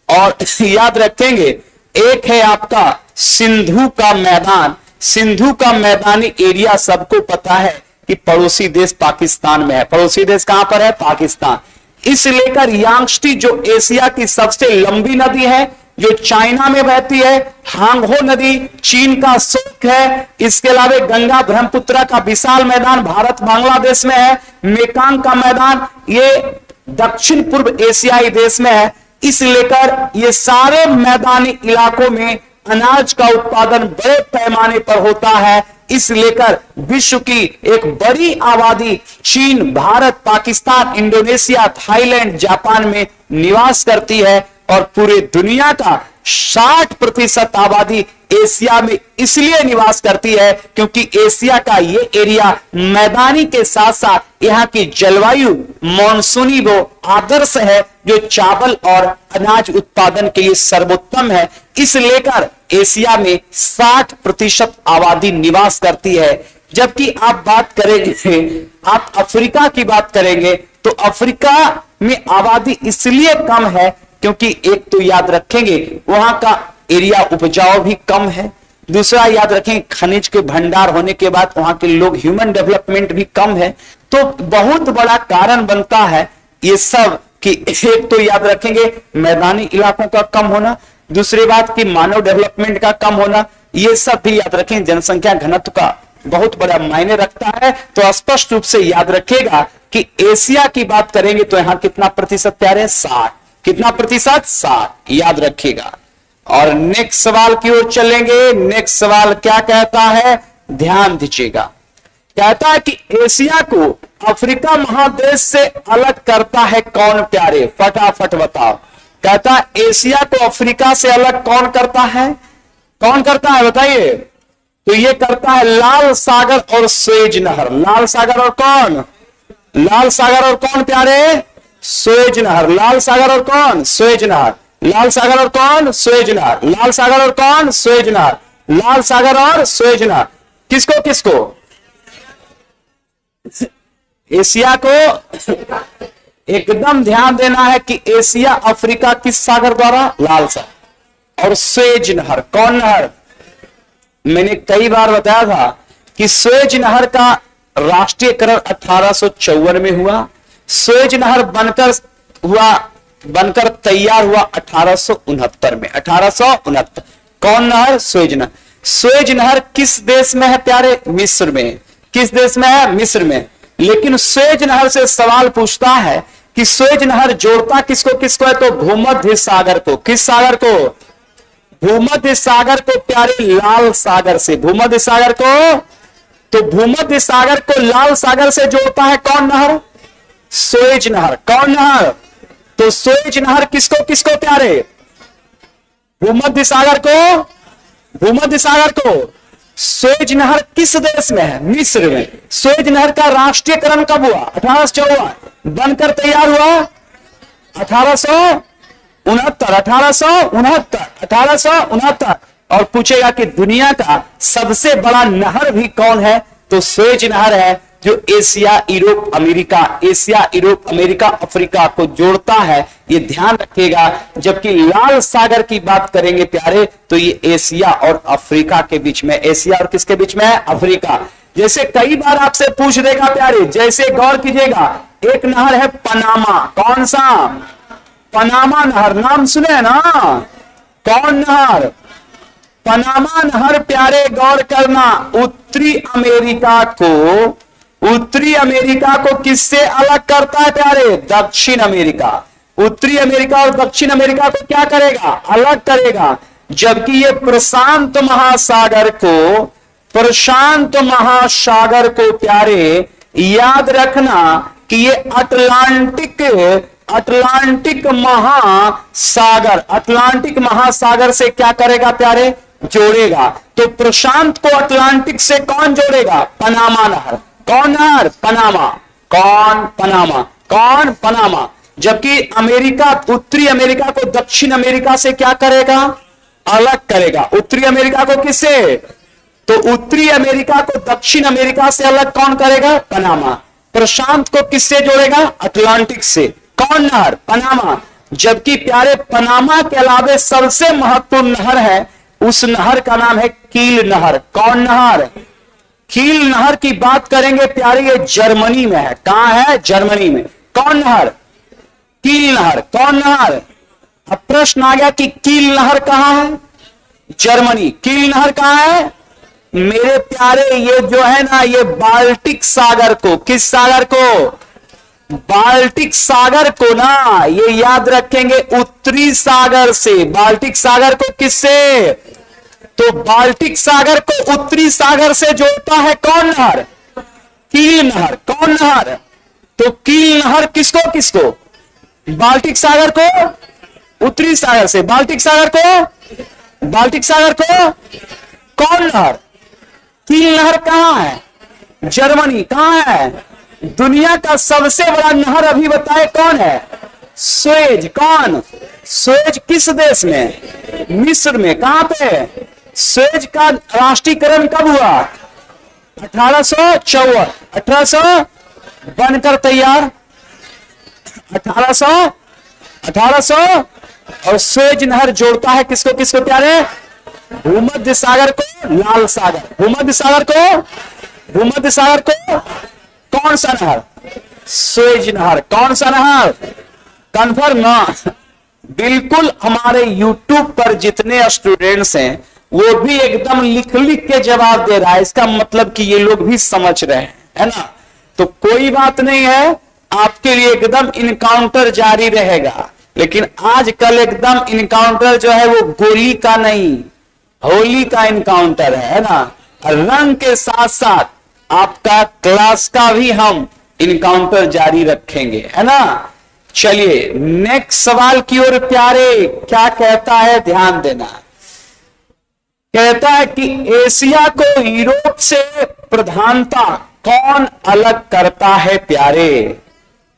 और याद रखेंगे, एक है आपका सिंधु का मैदान। सिंधु का मैदानी एरिया सबको पता है कि पड़ोसी देश पाकिस्तान में है। पड़ोसी देश कहां पर है? पाकिस्तान। इस लेकर यांगस्टी जो एशिया की सबसे लंबी नदी है, जो चाइना में बहती है, हांगहो नदी चीन का शोक है। इसके अलावा गंगा ब्रह्मपुत्रा का विशाल मैदान भारत बांग्लादेश में है। मेकांग का मैदान ये दक्षिण पूर्व एशियाई देश में है। इस लेकर ये सारे मैदानी इलाकों में अनाज का उत्पादन बड़े पैमाने पर होता है। इस लेकर विश्व की एक बड़ी आबादी चीन, Bharat, Pakistan, Indonesia, Thailand, Japan में निवास करती है, और पूरे दुनिया का 60% आबादी एशिया में इसलिए निवास करती है क्योंकि एशिया का ये एरिया मैदानी के साथ साथ यहाँ की जलवायु मानसूनी वो आदर्श है, जो चावल और अनाज उत्पादन के लिए सर्वोत्तम है। इस लेकर एशिया में 60% आबादी निवास करती है। जबकि आप बात करेंगे, आप अफ्रीका की बात करेंगे, तो अफ्रीका में आबादी इसलिए कम है क्योंकि एक तो याद रखेंगे वहां का एरिया उपजाऊ भी कम है, दूसरा याद रखें खनिज के भंडार होने के बाद वहां के लोग, ह्यूमन डेवलपमेंट भी कम है। तो बहुत बड़ा कारण बनता है ये सब कि एक तो याद रखेंगे मैदानी इलाकों का कम होना, दूसरी बात कि मानव डेवलपमेंट का कम होना, ये सब भी याद रखें जनसंख्या घनत्व का बहुत बड़ा मायने रखता है। तो स्पष्ट रूप से याद रखेगा कि एशिया की बात करेंगे तो यहां कितना प्रतिशत प्यारे? 60। कितना प्रतिशत? 60। याद रखिएगा। और नेक्स्ट सवाल की ओर चलेंगे। नेक्स्ट सवाल क्या कहता है? ध्यान दीजिएगा। कहता है कि एशिया को अफ्रीका महादेश से अलग करता है कौन प्यारे? फटाफट बताओ। कहता है एशिया को अफ्रीका से अलग कौन करता है? कौन करता है बताइए? तो ये करता है लाल सागर और स्वेज नहर। लाल सागर और कौन? लाल सागर और कौन प्यारे? स्वेज नहर। लाल सागर और कौन? स्वेज नहर। लाल सागर और कौन? स्वेज नहर। लाल सागर और कौन? स्वेज नहर। लाल सागर और स्वेज नहर। किसको किसको? एशिया को एकदम ध्यान देना है कि एशिया अफ्रीका किस सागर द्वारा? लाल सागर और स्वेज नहर। कौन नहर? मैंने कई बार बताया था कि स्वेज नहर का राष्ट्रीयकरण 1854 में हुआ। स्वेज नहर बनकर तैयार हुआ 1869 में। 1869। कौन नहर? स्वेज नहर। स्वेज नहर किस देश में है प्यारे? मिस्र में। किस देश में है? मिस्र में। लेकिन स्वेज नहर से सवाल पूछता है कि सुएज नहर जोड़ता किसको किसको है, तो भूमध्य सागर को। किस सागर को? भूमध्य सागर को प्यारे लाल सागर से। भूमध्य सागर को, तो भूमध्य सागर को लाल सागर से जोड़ता है कौन नहर? सुएज नहर। कौन नहर? तो सुएज नहर किसको किसको प्यारे? भूमध्य सागर को, भूमध्य सागर को। सुएज नहर किस देश में है? मिस्र में। सुएज नहर का राष्ट्रीयकरण कब हुआ? 1854। बनकर तैयार हुआ 1869। और पूछेगा कि दुनिया का सबसे बड़ा नहर भी कौन है? तो सुएज नहर है, जो Asia Europe America, Asia Europe America Africa को जोड़ता है। ये ध्यान रखिएगा। जबकि लाल सागर की बात करेंगे प्यारे, तो ये एशिया और अफ्रीका के बीच में, एशिया और किसके बीच में है? अफ्रीका। जैसे कई बार आपसे पूछ देगा प्यारे, जैसे गौर कीजिएगा, एक नहर है पनामा। कौन सा? पनामा नहर, नाम सुने ना? कौन नहर? पनामा नहर प्यारे गौर करना, उत्तरी अमेरिका को किससे अलग करता है प्यारे? दक्षिण अमेरिका। उत्तरी अमेरिका और दक्षिण अमेरिका को क्या करेगा? अलग करेगा। जबकि ये प्रशांत महासागर को प्यारे याद रखना कि ये अटलांटिक महासागर से क्या करेगा प्यारे? जोड़ेगा। तो प्रशांत को अटलांटिक से कौन जोड़ेगा? पनामा नहर। कौन नहर? पनामा। कौन? पनामा। कौन? पनामा। जबकि अमेरिका, उत्तरी अमेरिका को दक्षिण अमेरिका से क्या करेगा? अलग करेगा। उत्तरी अमेरिका को किससे? तो उत्तरी अमेरिका को दक्षिण अमेरिका से अलग कौन करेगा? पनामा। प्रशांत को किससे जोड़ेगा? अटलांटिक से। कौन नहर? पनामा। जबकि प्यारे पनामा के अलावा सबसे महत्वपूर्ण नहर है, उस नहर का नाम है कील नहर। कौन नहर? कील नहर की बात करेंगे प्यारे, ये जर्मनी में है। कहां है? जर्मनी में। कौन नहर? कील नहर। कौन नहर? अब प्रश्न आ गया कि कील नहर कहां है? जर्मनी। कील नहर कहां है? मेरे प्यारे ये जो है ना, ये बाल्टिक सागर को, किस सागर को? बाल्टिक सागर को ना, ये याद रखेंगे उत्तरी सागर से। बाल्टिक सागर को किससे? तो बाल्टिक सागर को उत्तरी सागर से जोड़ता है कौन नहर? कील नहर। कौन नहर? तो कील नहर किसको किसको? बाल्टिक सागर को उत्तरी सागर से। बाल्टिक सागर को कौन नहर? कील नहर कहां है? जर्मनी। कहां है? दुनिया का सबसे बड़ा नहर अभी बताए कौन है? सुएज। कौन? सुएज किस देश में? मिस्र में। कहां पे? सुएज का राष्ट्रीयकरण कब हुआ? 1854। 1800 बनकर तैयार 1800। और सुएज नहर जोड़ता है किसको किसको प्यारे? भूमध्य सागर को लाल सागर। भूमध्य सागर को कौन सा नहर? सुएज नहर। कौन सा नहर? कन्फर्म ना? बिल्कुल। हमारे YouTube पर जितने स्टूडेंट्स हैं वो भी एकदम लिख लिख के जवाब दे रहा है। इसका मतलब कि ये लोग भी समझ रहे हैं, है ना? तो कोई बात नहीं है, आपके लिए एकदम इनकाउंटर जारी रहेगा। लेकिन आजकल एकदम इनकाउंटर जो है वो गोली का नहीं, होली का इनकाउंटर है ना? रंग के साथ साथ आपका क्लास का भी हम इनकाउंटर जारी रखेंगे, है ना? चलिए नेक्स्ट सवाल की ओर प्यारे। क्या कहता है? ध्यान देना। कहता है कि एशिया को यूरोप से प्रधानता कौन अलग करता है प्यारे?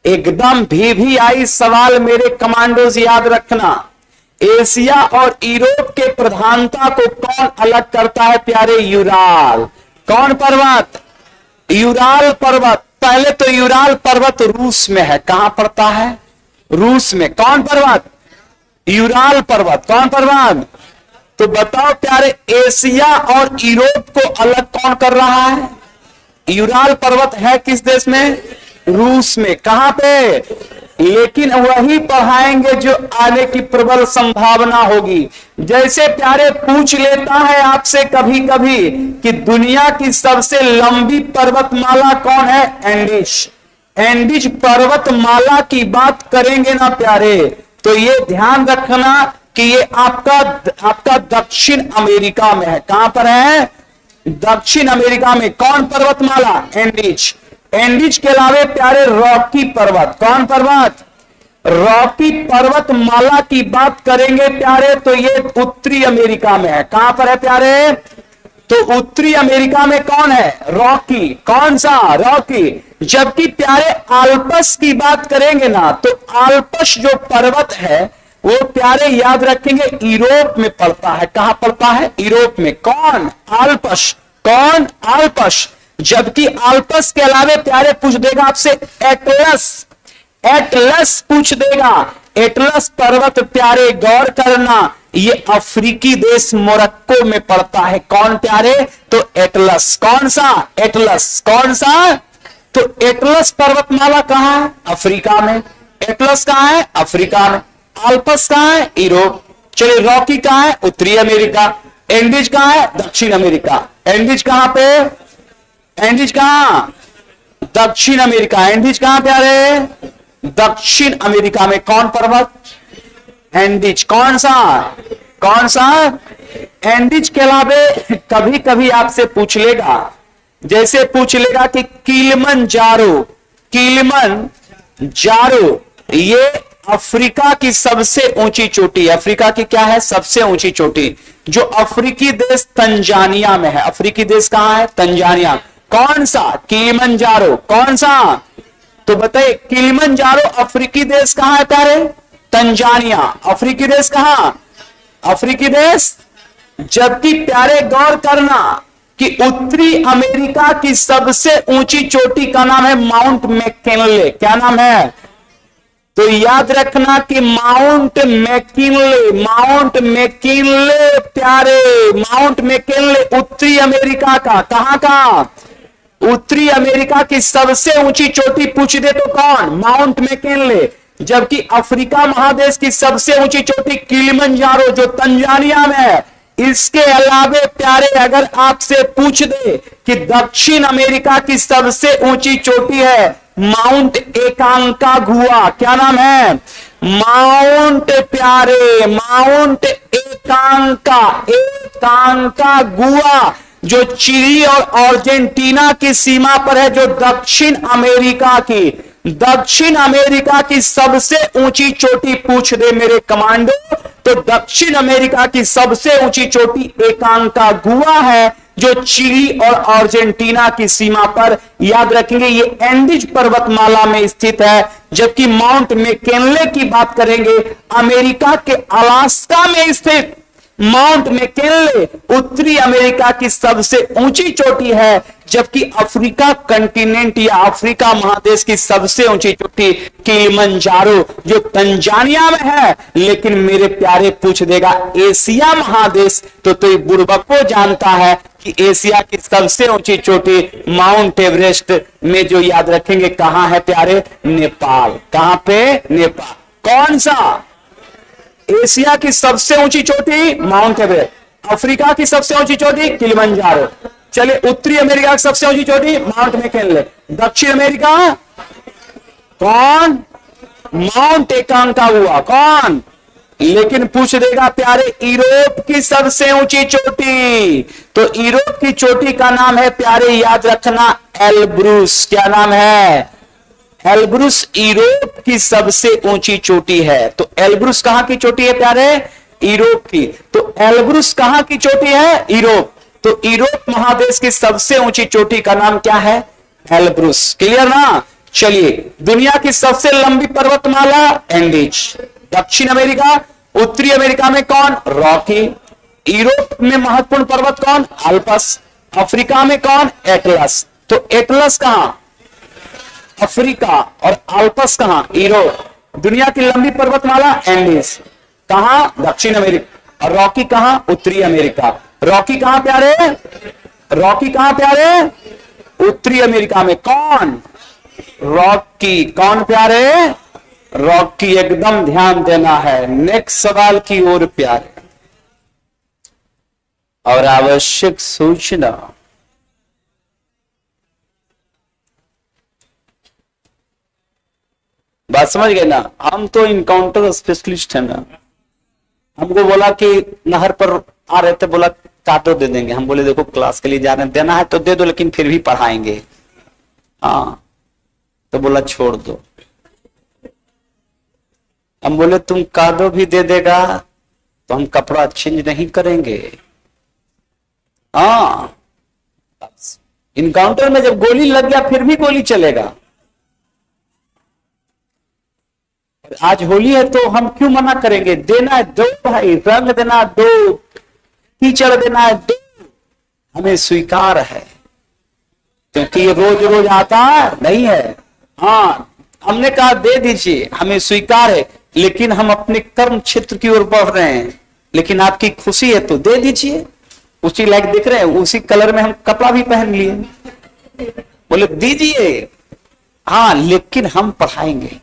एकदम VVI सवाल मेरे कमांडोज याद रखना। एशिया और यूरोप के प्रधानता को कौन अलग करता है प्यारे? यूराल। कौन पर्वत? यूराल पर्वत। पहले तो यूराल पर्वत रूस में है। कहां पड़ता है? रूस में। कौन पर्वत? यूराल पर्वत। कौन पर्वत? तो बताओ प्यारे, एशिया और यूरोप को अलग कौन कर रहा है? यूराल पर्वत है किस देश में? रूस में। कहां पे? लेकिन वही पढ़ाएंगे जो आने की प्रबल संभावना होगी। जैसे प्यारे पूछ लेता है आपसे कभी कभी कि दुनिया की सबसे लंबी पर्वतमाला कौन है? एंडीज। एंडीज पर्वतमाला की बात करेंगे ना प्यारे, तो ये ध्यान रखना कि ये आपका दक्षिण अमेरिका में है। कहां पर है? दक्षिण अमेरिका में। कौन पर्वतमाला? एंडीज। एंडीज के अलावे प्यारे रॉकी पर्वत। कौन पर्वत? रॉकी पर्वतमाला की बात करेंगे प्यारे, तो ये उत्तरी अमेरिका में है। कहां पर है प्यारे? तो उत्तरी अमेरिका में कौन है? रॉकी। कौन सा? रॉकी। जबकि प्यारे आल्पस की बात करेंगे ना, तो आल्पस जो पर्वत है वो प्यारे याद रखेंगे यूरोप में पड़ता है। कहां पड़ता है? यूरोप में। कौन? आल्पस। कौन? आल्पस। जबकि आल्पस के अलावे प्यारे पूछ देगा आपसे एटलस। एटलस पूछ देगा। एटलस पर्वत प्यारे गौर करना, ये अफ्रीकी देश मोरक्को में पड़ता है। कौन प्यारे? तो एटलस। कौन सा? एटलस। कौन सा? तो एटलस पर्वतमाला कहां है? अफ्रीका में। एटलस कहां है? अफ्रीका में। आल्पस कहां है? यूरोप। चलिए रॉकी कहां है? उत्तरी अमेरिका। एंडीज कहां है? दक्षिण अमेरिका। एंडीज कहां पे? एंडीज कहां? दक्षिण अमेरिका। एंडीज कहां प्यारे? दक्षिण अमेरिका में। कौन पर्वत? एंडीज। कौन सा? कौन सा? एंडीज के अलावे कभी कभी आपसे पूछ लेगा, जैसे पूछ लेगा कि किलिमंजारो। किलिमंजारो ये अफ्रीका की सबसे ऊंची चोटी। अफ्रीका की क्या है? सबसे ऊंची चोटी, जो अफ्रीकी देश तंजानिया में है। अफ्रीकी देश कहां है? तंजानिया। कौन सा? किलिमंजारो। कौन सा? तो बताइए किलिमंजारो अफ्रीकी देश कहां है प्यारे? तंजानिया। अफ्रीकी देश कहां? अफ्रीकी देश। जबकि प्यारे गौर करना कि उत्तरी अमेरिका की सबसे ऊंची चोटी का नाम है माउंट मैकिनले। क्या नाम है? तो याद रखना कि माउंट मैकिनले। माउंट मैकिनले प्यारे, माउंट मैकिनले उत्तरी अमेरिका का। कहां का? उत्तरी अमेरिका की सबसे ऊंची चोटी पूछ दे तो कौन? Mount McKinley. जबकि अफ्रीका महादेश की सबसे ऊंची चोटी किलिमंजारो जो तंजानिया में है। इसके अलावे प्यारे अगर आपसे पूछ दे कि दक्षिण अमेरिका की सबसे ऊंची चोटी है माउंट एकांकागुआ। क्या नाम है? माउंट प्यारे, माउंट एकांकागुआ जो चिली और अर्जेंटीना की सीमा पर है, जो दक्षिण अमेरिका की सबसे ऊंची चोटी पूछ दे मेरे कमांडो, तो दक्षिण अमेरिका की सबसे ऊंची चोटी एकांकागुआ है, जो चिली और अर्जेंटीना की सीमा पर याद रखेंगे ये एंडीज पर्वतमाला में स्थित है। जबकि माउंट मैकिनले की बात करेंगे अमेरिका के अलास्का में स्थित माउंट मैकिनले उत्तरी अमेरिका की सबसे ऊंची चोटी है। जबकि अफ्रीका कंटिनेंट या अफ्रीका महादेश की सबसे ऊंची चोटी किलिमंजारो जो तंजानिया में है। लेकिन मेरे प्यारे पूछ देगा एशिया महादेश, तो बुड़बको जानता है कि एशिया की सबसे ऊंची चोटी माउंट एवरेस्ट में जो याद रखेंगे कहां है प्यारे? नेपाल। कहां पे? नेपाल। कौन सा? एशिया की सबसे ऊंची चोटी माउंट एवरेस्ट। अफ्रीका की सबसे ऊंची चोटी किलिमंजारो। चलिए उत्तरी अमेरिका की सबसे ऊंची चोटी माउंट मैकिनले। दक्षिण अमेरिका कौन? माउंट एकांकागुआ। कौन? लेकिन पूछ देगा प्यारे यूरोप की सबसे ऊंची चोटी, तो यूरोप की चोटी का नाम है प्यारे याद रखना एल्ब्रूस। क्या नाम है? एल्ब्रूस यूरोप की सबसे ऊंची चोटी है। तो एल्ब्रूस कहां की चोटी है प्यारे? यूरोप की। तो एल्ब्रूस कहां की चोटी है? यूरोप। तो यूरोप महादेश की सबसे ऊंची चोटी का नाम क्या है? एल्ब्रूस। क्लियर ना? चलिए दुनिया की सबसे लंबी पर्वतमाला एंडीज। दक्षिण अमेरिका, उत्तरी अमेरिका में कौन? रॉकी। यूरोप में महत्वपूर्ण पर्वत कौन? आल्पस। अफ्रीका में कौन? एटलस। तो एटलस कहां? अफ्रीका। और आल्पस कहां? यूरोप। दुनिया की लंबी पर्वतमाला एंडीज। कहां? दक्षिण अमेरिका। और रॉकी कहां? उत्तरी अमेरिका। रॉकी कहां प्यारे? रॉकी कहां प्यारे? उत्तरी अमेरिका में। कौन? रॉकी। कौन प्यारे? रॉकी। एकदम ध्यान देना है। नेक्स्ट सवाल की ओर प्यारे, और आवश्यक सूचना, बात समझ गए ना। हम तो इनकाउंटर स्पेशलिस्ट है ना। हमको बोला कि नहर पर आ रहे थे, बोला काटो दे देंगे। हम बोले देखो क्लास के लिए जा रहे हैं, देना है तो दे दो लेकिन फिर भी पढ़ाएंगे। हाँ तो बोला छोड़ दो। हम बोले तुम कादो भी दे देगा तो हम कपड़ा चेंज नहीं करेंगे। हाँ इनकाउंटर में जब गोली लग गया फिर भी गोली चलेगा। आज होली है तो हम क्यों मना करेंगे? देना है दो भाई, रंग देना दो, कीचड़ देना है दो, हमें स्वीकार है। क्योंकि ये रोज रोज आता नहीं है। हाँ हमने कहा दे दीजिए, हमें स्वीकार है, लेकिन हम अपने कर्म क्षेत्र की ओर बढ़ रहे हैं। लेकिन आपकी खुशी है तो दे दीजिए। उसी लायक दिख रहे हैं, उसी कलर में हम कपड़ा भी पहन लिए, बोले दीजिए। हाँ लेकिन हम पढ़ाएंगे।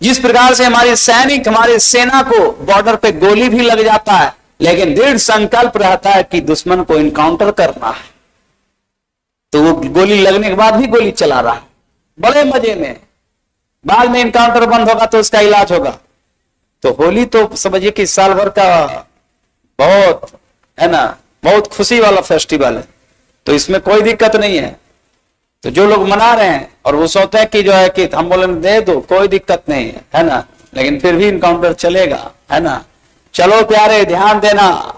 जिस प्रकार से हमारे सैनिक, हमारे सेना को बॉर्डर पे गोली भी लग जाता है, लेकिन दृढ़ संकल्प रहता है कि दुश्मन को इनकाउंटर करना है, तो वो गोली लगने के बाद भी गोली चला रहा है बड़े मजे में। बाद में इनकाउंटर बंद होगा तो उसका इलाज होगा। तो होली तो समझिए कि साल भर का बहुत है ना, बहुत खुशी वाला फेस्टिवल है, तो इसमें कोई दिक्कत नहीं है। तो जो लोग मना रहे हैं और वो सोचते हैं कि जो है कि हम बोले दे दो कोई दिक्कत नहीं है ना, लेकिन फिर भी इनकाउंटर चलेगा, है ना। चलो प्यारे ध्यान देना,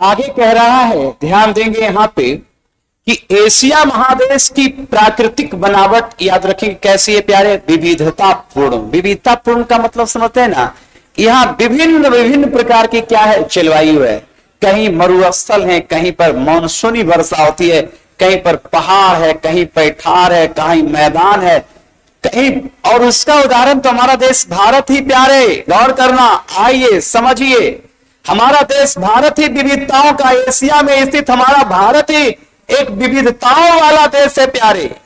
आगे कह रहा है, ध्यान देंगे यहां पे कि एशिया महादेश की प्राकृतिक बनावट याद रखेंगे कैसी है प्यारे, विविधतापूर्ण। विविधतापूर्ण का मतलब समझते हैं ना, यहाँ विभिन्न विभिन्न प्रकार की क्या है, जलवायु है। कहीं मरुस्थल है, कहीं पर मानसूनी वर्षा होती है, कहीं पर पहाड़ है, कहीं पैठार है, कहीं मैदान है, कहीं। और उसका उदाहरण तो हमारा देश भारत ही प्यारे, गौर करना, आइए समझिए। हमारा देश भारत ही विविधताओं का, एशिया में स्थित हमारा भारत ही एक विविधताओं वाला देश है प्यारे।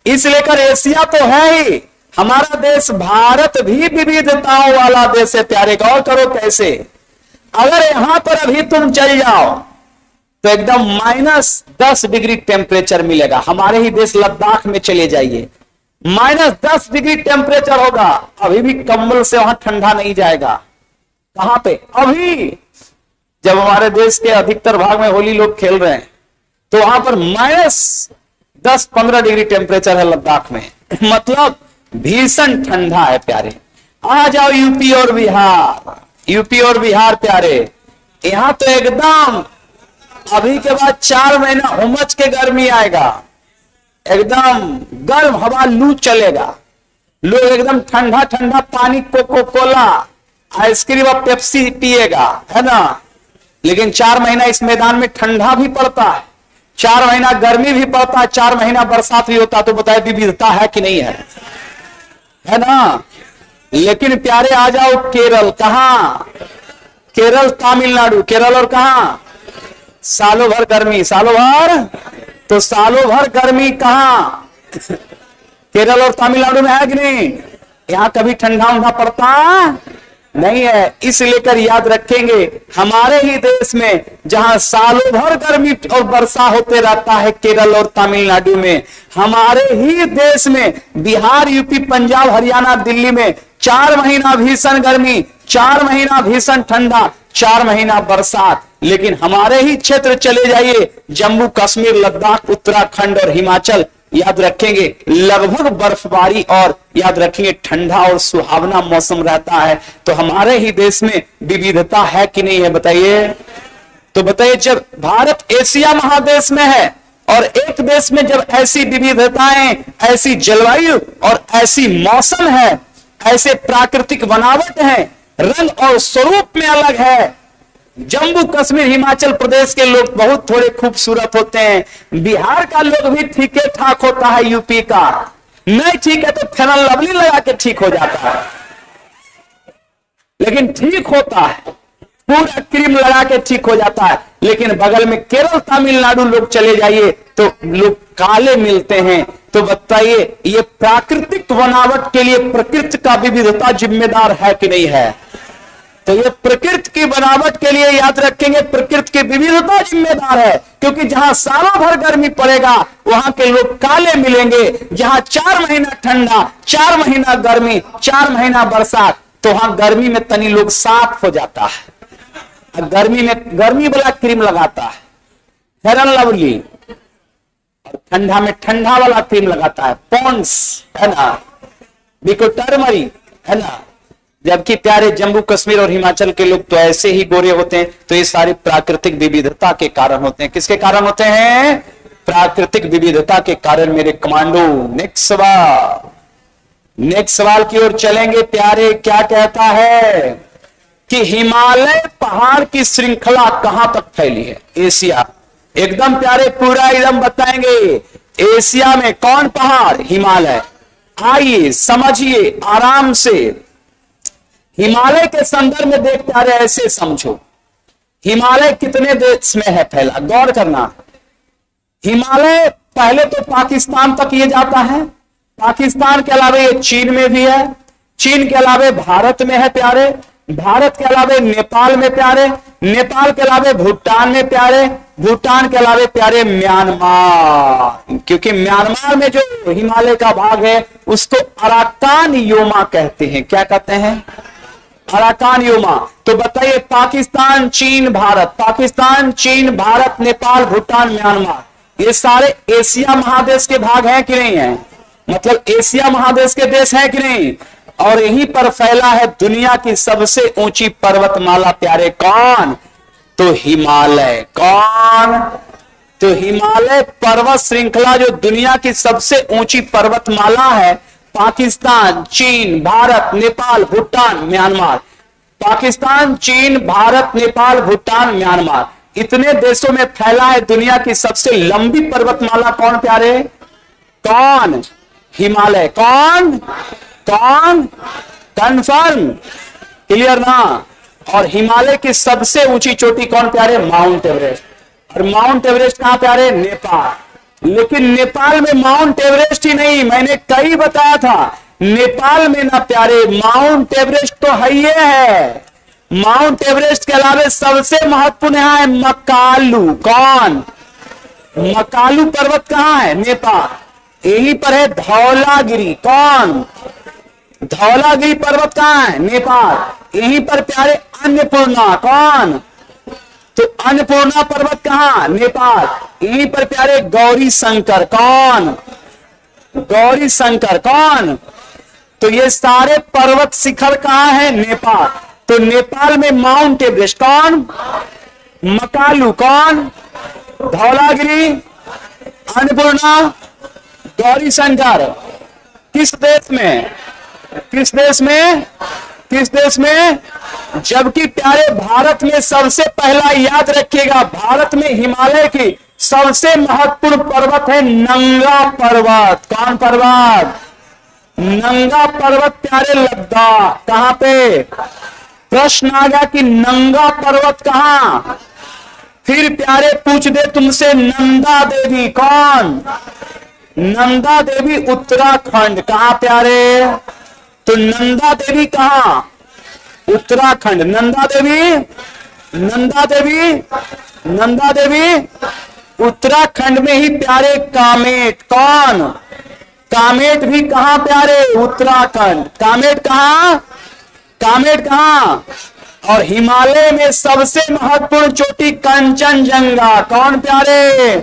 इस लेकर एशिया तो है ही, हमारा देश भारत भी विविधताओं वाला देश है प्यारे। गौर करो कैसे, अगर यहां पर अभी तुम चल जाओ तो एकदम -10 डिग्री टेम्परेचर मिलेगा। हमारे ही देश लद्दाख में चले जाइए, -10 डिग्री टेम्परेचर होगा, अभी भी कंबल से वहां ठंडा नहीं जाएगा। कहां पे? अभी जब हमारे देश के अधिकतर भाग में होली लोग खेल रहे हैं तो वहां पर -10-15 डिग्री टेम्परेचर है लद्दाख में, मतलब भीषण ठंडा है प्यारे। आ जाओ यूपी और बिहार, यूपी और बिहार प्यारे, यहां तो एकदम अभी के बाद 4 महीना उमस के गर्मी आएगा, एकदम गर्म हवा, लू चलेगा, लोग एकदम ठंडा ठंडा पानी, कोको कोला, आइसक्रीम और पेप्सी पिएगा, है ना। लेकिन 4 महीना इस मैदान में ठंडा भी पड़ता है, 4 महीना गर्मी भी पड़ता है, 4 महीना बरसात भी होता है। तो बताए विविधता है कि नहीं है ना। लेकिन प्यारे आ जाओ केरल, कहां? केरल, तमिलनाडु, केरल और कहां? सालों भर गर्मी, सालों भर, तो सालों भर गर्मी कहां? केरल और तमिलनाडु में है कि नहीं? यहां कभी ठंडा उंडा पड़ता नहीं है। इस लेकर याद रखेंगे, हमारे ही देश में जहां सालों भर गर्मी और वर्षा होते रहता है, केरल और तमिलनाडु में, हमारे ही देश में बिहार, यूपी, पंजाब, हरियाणा, दिल्ली में 4 महीना भीषण गर्मी, 4 महीना भीषण ठंडा, 4 महीना बरसात। लेकिन हमारे ही क्षेत्र चले जाइए, जम्मू कश्मीर, लद्दाख, उत्तराखंड और हिमाचल, याद रखेंगे लगभग बर्फबारी और याद रखेंगे ठंडा और सुहावना मौसम रहता है। तो हमारे ही देश में विविधता है कि नहीं है बताइए। तो बताइए, जब भारत एशिया महादेश में है और एक देश में जब ऐसी विविधताएं, ऐसी जलवायु और ऐसी मौसम है, ऐसे प्राकृतिक बनावट है, रंग और स्वरूप में अलग है। जम्मू कश्मीर, हिमाचल प्रदेश के लोग बहुत थोड़े खूबसूरत होते हैं, बिहार का लोग भी ठीक ठाक होता है, यूपी का नहीं ठीक है तो फेनल लवली लगा के ठीक हो जाता है, लेकिन ठीक होता है, पूरा क्रीम लगा के ठीक हो जाता है। लेकिन बगल में केरल, तमिलनाडु लोग चले जाइए तो लोग काले मिलते हैं। तो बताइए, ये प्राकृतिक बनावट के लिए प्रकृति का विविधता जिम्मेदार है कि नहीं है? तो ये प्रकृति की बनावट के लिए याद रखेंगे, प्रकृति की विविधता जिम्मेदार है, क्योंकि जहां सालों भर गर्मी पड़ेगा वहां के लोग काले मिलेंगे। जहां 4 महीना ठंडा, 4 महीना गर्मी, 4 महीना बरसात, तो वहां गर्मी में तनी लोग साफ हो जाता है, गर्मी में गर्मी वाला क्रीम लगाता है, फेयर एंड लवली, और ठंडा में ठंडा वाला क्रीम लगाता है, पॉन्ड्स है ना, बिको टर्मरिक है ना। जबकि प्यारे जम्मू कश्मीर और हिमाचल के लोग तो ऐसे ही गोरे होते हैं। तो ये सारी प्राकृतिक विविधता के कारण होते हैं। किसके कारण होते हैं? प्राकृतिक विविधता के कारण मेरे कमांडो। नेक्स्ट सवाल की ओर चलेंगे प्यारे। क्या कहता है कि हिमालय पहाड़ की श्रृंखला कहां तक फैली है? एशिया। एकदम प्यारे, पूरा एकदम बताएंगे। एशिया में कौन पहाड़? हिमालय। आइए समझिए आराम से। हिमालय के संदर्भ में देख प्यारे ऐसे समझो, हिमालय कितने देश में है फैला? गौर करना। हिमालय पहले तो पाकिस्तान तक ये जाता है, पाकिस्तान के अलावा ये चीन में भी है, चीन के अलावा भारत में है प्यारे, भारत के अलावा नेपाल में प्यारे, नेपाल के अलावा भूटान में प्यारे, भूटान के अलावा प्यारे म्यांमार, क्योंकि म्यांमार में जो हिमालय का भाग है उसको अराकान योमा कहते हैं। क्या कहते हैं? Arakan Yoma. तो बताइए, पाकिस्तान, चीन, भारत, पाकिस्तान, चीन, भारत, नेपाल, भूटान, म्यांमार, ये सारे एशिया महादेश के भाग हैं कि नहीं है? मतलब एशिया महादेश के देश हैं कि नहीं? और यहीं पर फैला है दुनिया की सबसे ऊंची पर्वतमाला प्यारे। कौन? तो हिमालय। कौन? तो हिमालय पर्वत श्रृंखला जो दुनिया की सबसे ऊंची पर्वतमाला है, पाकिस्तान, चीन, भारत, नेपाल, भूटान, म्यांमार, पाकिस्तान, चीन, भारत, नेपाल, भूटान, म्यांमार, इतने देशों में फैला है दुनिया की सबसे लंबी पर्वतमाला। कौन प्यारे? कौन? हिमालय। कौन? कौन? कंफर्म? क्लियर ना? और हिमालय की सबसे ऊंची चोटी कौन प्यारे? Mount Everest. और माउंट एवरेस्ट कहां प्यारे? नेपाल। लेकिन नेपाल में माउंट एवरेस्ट ही नहीं, मैंने कई बताया था, नेपाल में ना प्यारे माउंट एवरेस्ट तो है ही है, माउंट एवरेस्ट के अलावा सबसे महत्वपूर्ण यहां है मकालू। कौन? मकालू पर्वत कहां है? नेपाल। यहीं पर है धौलागिरी। कौन? धौलागिरी पर्वत कहां है? नेपाल। यहीं पर प्यारे अन्नपूर्णा। कौन? तो अन्नपूर्णा पर्वत कहां? नेपाल। यहीं पर प्यारे गौरी शंकर। कौन? गौरी शंकर। कौन? तो ये सारे पर्वत शिखर कहां है? नेपाल। तो नेपाल में माउंट एवरेस्ट। कौन? मकालू। कौन? धौलागिरी, अन्नपूर्णा, गौरी शंकर। किस देश में? किस देश में? किस देश में? जबकि प्यारे भारत में सबसे पहला, याद रखिएगा, भारत में हिमालय की सबसे महत्वपूर्ण पर्वत है नंगा पर्वत। कौन पर्वत? नंगा पर्वत प्यारे लद्दाख। कहां पे? प्रश्न आ गया कि नंगा पर्वत कहां? फिर प्यारे पूछ दे तुमसे नंदा देवी। कौन? नंदा देवी उत्तराखंड। कहां प्यारे? तो नंदा देवी कहां? उत्तराखंड। नंदा देवी, नंदा देवी, नंदा देवी उत्तराखंड में ही प्यारे कामेट। कौन? कामेट भी कहां प्यारे? उत्तराखंड। कामेट कहां? कामेट कहां? और हिमालय में सबसे महत्वपूर्ण चोटी कंचनजंगा। कौन प्यारे?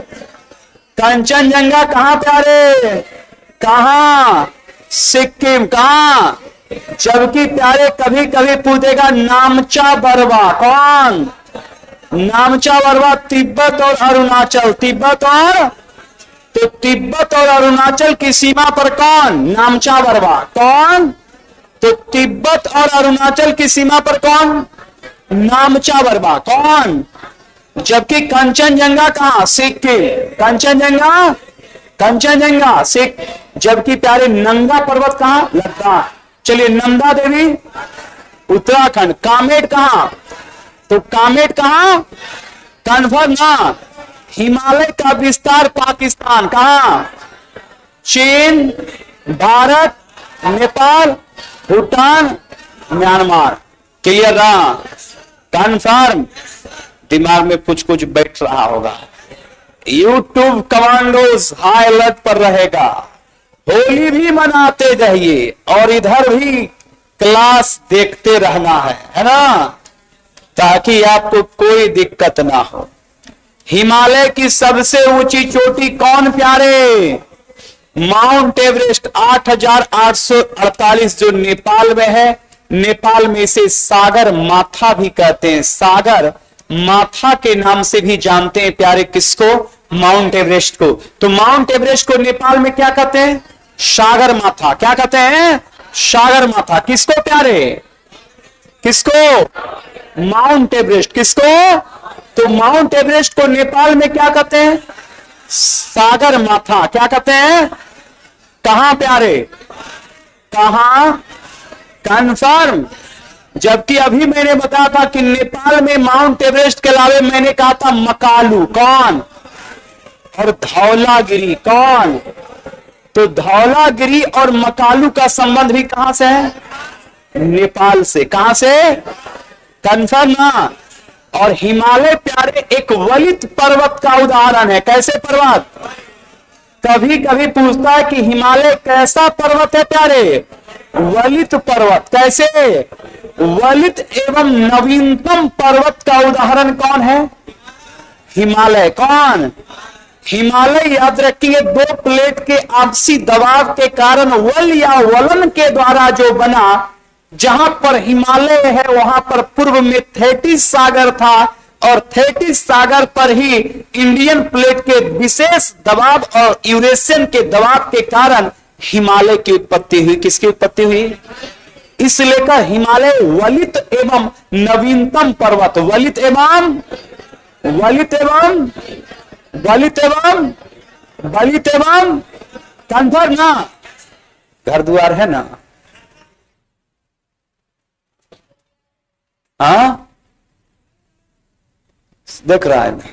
कंचनजंगा कहां प्यारे? कहां? सिक्किम। कहां? जबकि प्यारे कभी कभी पूछेगा नामचा बरवा। कौन? नामचा बरवा तिब्बत और अरुणाचल। तिब्बत और, तो तिब्बत और अरुणाचल की सीमा पर कौन? नामचा बरवा। कौन? तो तिब्बत और अरुणाचल की सीमा पर कौन? नामचा बरवा। कौन? जबकि कंचनजंगा कहां? सिक्किम। कंचनजंगा, कंचनजंगा सिक्किम। जबकि प्यारे नंगा पर्वत कहां? लद्दाख। चलिए, नंदा देवी उत्तराखंड। कामेट कहां? तो कामेट कहां? कन्फर्म ना? हिमालय का विस्तार पाकिस्तान। कहां? चीन, भारत, नेपाल, भूटान, म्यांमार। क्लियर ना? कन्फर्म? दिमाग में कुछ कुछ बैठ रहा होगा। यूट्यूब कमांडोज हाई अलर्ट पर रहेगा। होली भी मनाते जाइए और इधर भी क्लास देखते रहना है ना, ताकि आपको कोई दिक्कत ना हो। हिमालय की सबसे ऊंची चोटी कौन प्यारे? माउंट एवरेस्ट 8,848 जो नेपाल में है। नेपाल में इसे सागर माथा भी कहते हैं, सागर माथा के नाम से भी जानते हैं प्यारे। किसको? माउंट एवरेस्ट को। तो माउंट एवरेस्ट को नेपाल में क्या कहते हैं? सागर माथा। क्या कहते हैं? सागर माथा। किसको प्यारे? किसको? Mount Everest. किसको? तो माउंट एवरेस्ट को नेपाल में क्या कहते हैं? सागर माथा। क्या कहते हैं? कहां प्यारे? कहां? कन्फर्म? जबकि अभी मैंने बताया था कि नेपाल में माउंट एवरेस्ट के अलावे मैंने कहा था मकालू। कौन? और धौलागिरी। कौन? तो धौलागिरी और मकालू का संबंध भी कहां से है? नेपाल से। कहां से? कन्फर्म ना? और हिमालय प्यारे एक वलित पर्वत का उदाहरण है। कैसे पर्वत? कभी कभी पूछता है कि हिमालय कैसा पर्वत है प्यारे? वलित पर्वत। कैसे? वलित एवं नवीनतम पर्वत का उदाहरण कौन है? हिमालय। कौन? हिमालय याद रखिए, दो प्लेट के आपसी दबाव के कारण वल या वलन के द्वारा जो बना। जहां पर हिमालय है वहां पर पूर्व में थेटिस सागर था, और थेटिस सागर पर ही इंडियन प्लेट के विशेष दबाव और यूरेशियन के दबाव के कारण हिमालय की उत्पत्ति हुई। किसकी उत्पत्ति हुई? इस लेकर हिमालय वलित एवं नवीनतम पर्वत। वलित एवं वलित एवं वलित एवं वलित एवं कन्फर्म ना? घर द्वार है ना? हाँ, देख रहा है ना?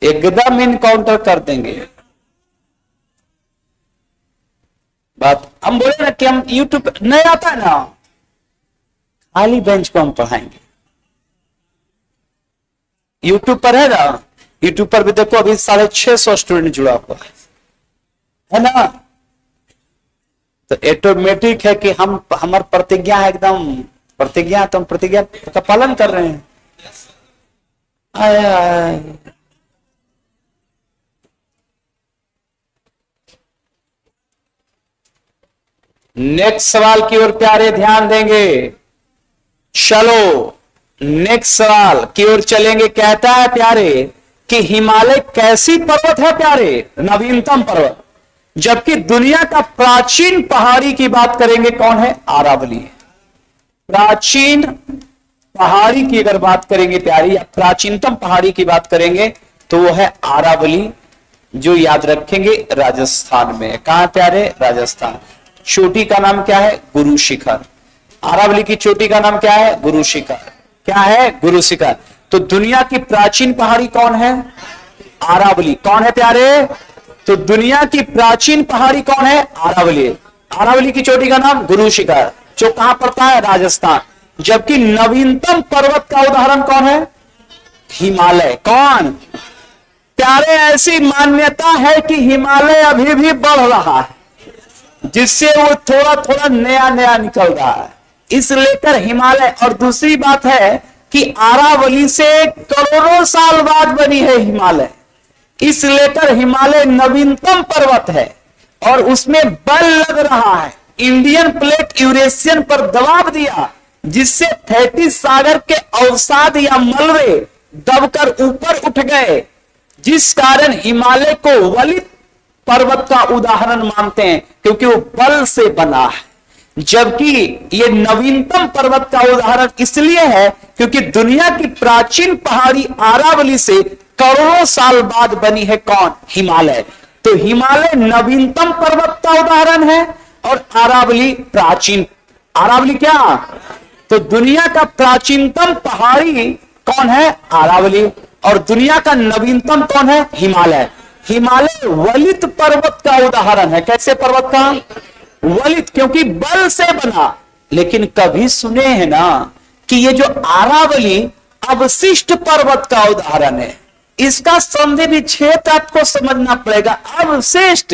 एकदम इनकाउंटर कर देंगे। बात हम बोले ना कि हम यूट्यूब नहीं आता है ना, खाली बेंच को हम पढ़ाएंगे। यूट्यूब पर है ना, यूट्यूब पर भी देखो अभी 650 स्टूडेंट जुड़ा हुआ है ना। तो ऑटोमेटिक है कि हम हमारी प्रतिज्ञा है, एकदम प्रतिज्ञा, तो हम प्रतिज्ञा का पालन कर रहे हैं। नेक्स्ट सवाल की ओर प्यारे ध्यान देंगे। चलो नेक्स्ट सवाल की ओर चलेंगे। कहता है प्यारे कि हिमालय कैसी पर्वत है प्यारे? नवीनतम पर्वत। जबकि दुनिया का प्राचीन पहाड़ी की बात करेंगे, कौन है? अरावली। प्राचीन पहाड़ी की अगर बात करेंगे प्यारी, या प्राचीनतम पहाड़ी की बात करेंगे, तो वो है अरावली, जो याद रखेंगे राजस्थान में। कहां प्यारे? राजस्थान। चोटी का नाम क्या है? गुरु शिखर। अरावली की चोटी का नाम क्या है? गुरु शिखर। क्या है? गुरु शिखर। तो दुनिया की प्राचीन पहाड़ी कौन है? अरावली। कौन है प्यारे? तो दुनिया की प्राचीन पहाड़ी कौन है? अरावली। अरावली की चोटी का नाम गुरु शिखर, जो कहां पड़ता है? राजस्थान। जबकि नवीनतम पर्वत का उदाहरण कौन है? हिमालय। कौन प्यारे? ऐसी मान्यता है कि हिमालय अभी भी बढ़ रहा है, जिससे वो थोड़ा थोड़ा नया नया निकल रहा है, इस लेकर हिमालय। और दूसरी बात है कि अरावली से करोड़ों साल बाद बनी है हिमालय, इस लेकर हिमालय नवीनतम पर्वत है और उसमें बल लग रहा है। इंडियन प्लेट यूरेशियन पर दबाव दिया, जिससे थेटिस सागर के अवसाद या मलबे दबकर ऊपर उठ गए, जिस कारण हिमालय को वलित पर्वत का उदाहरण मानते हैं, क्योंकि वो बल से बना है। जबकि ये नवीनतम पर्वत का उदाहरण इसलिए है क्योंकि दुनिया की प्राचीन पहाड़ी अरावली से करोड़ों साल बाद बनी है। कौन? हिमालय। तो हिमालय नवीनतम पर्वत का उदाहरण है और अरावली प्राचीन। अरावली क्या? तो दुनिया का प्राचीनतम पहाड़ी कौन है? अरावली। और दुनिया का नवीनतम कौन है? हिमालय। हिमालय वलित पर्वत का उदाहरण है। कैसे पर्वत का? वलित क्योंकि बल से बना। लेकिन कभी सुने हैं ना कि ये जो आरावली अवशिष्ट पर्वत का उदाहरण है, इसका संधि विच्छेद आपको समझना पड़ेगा। अवशिष्ट,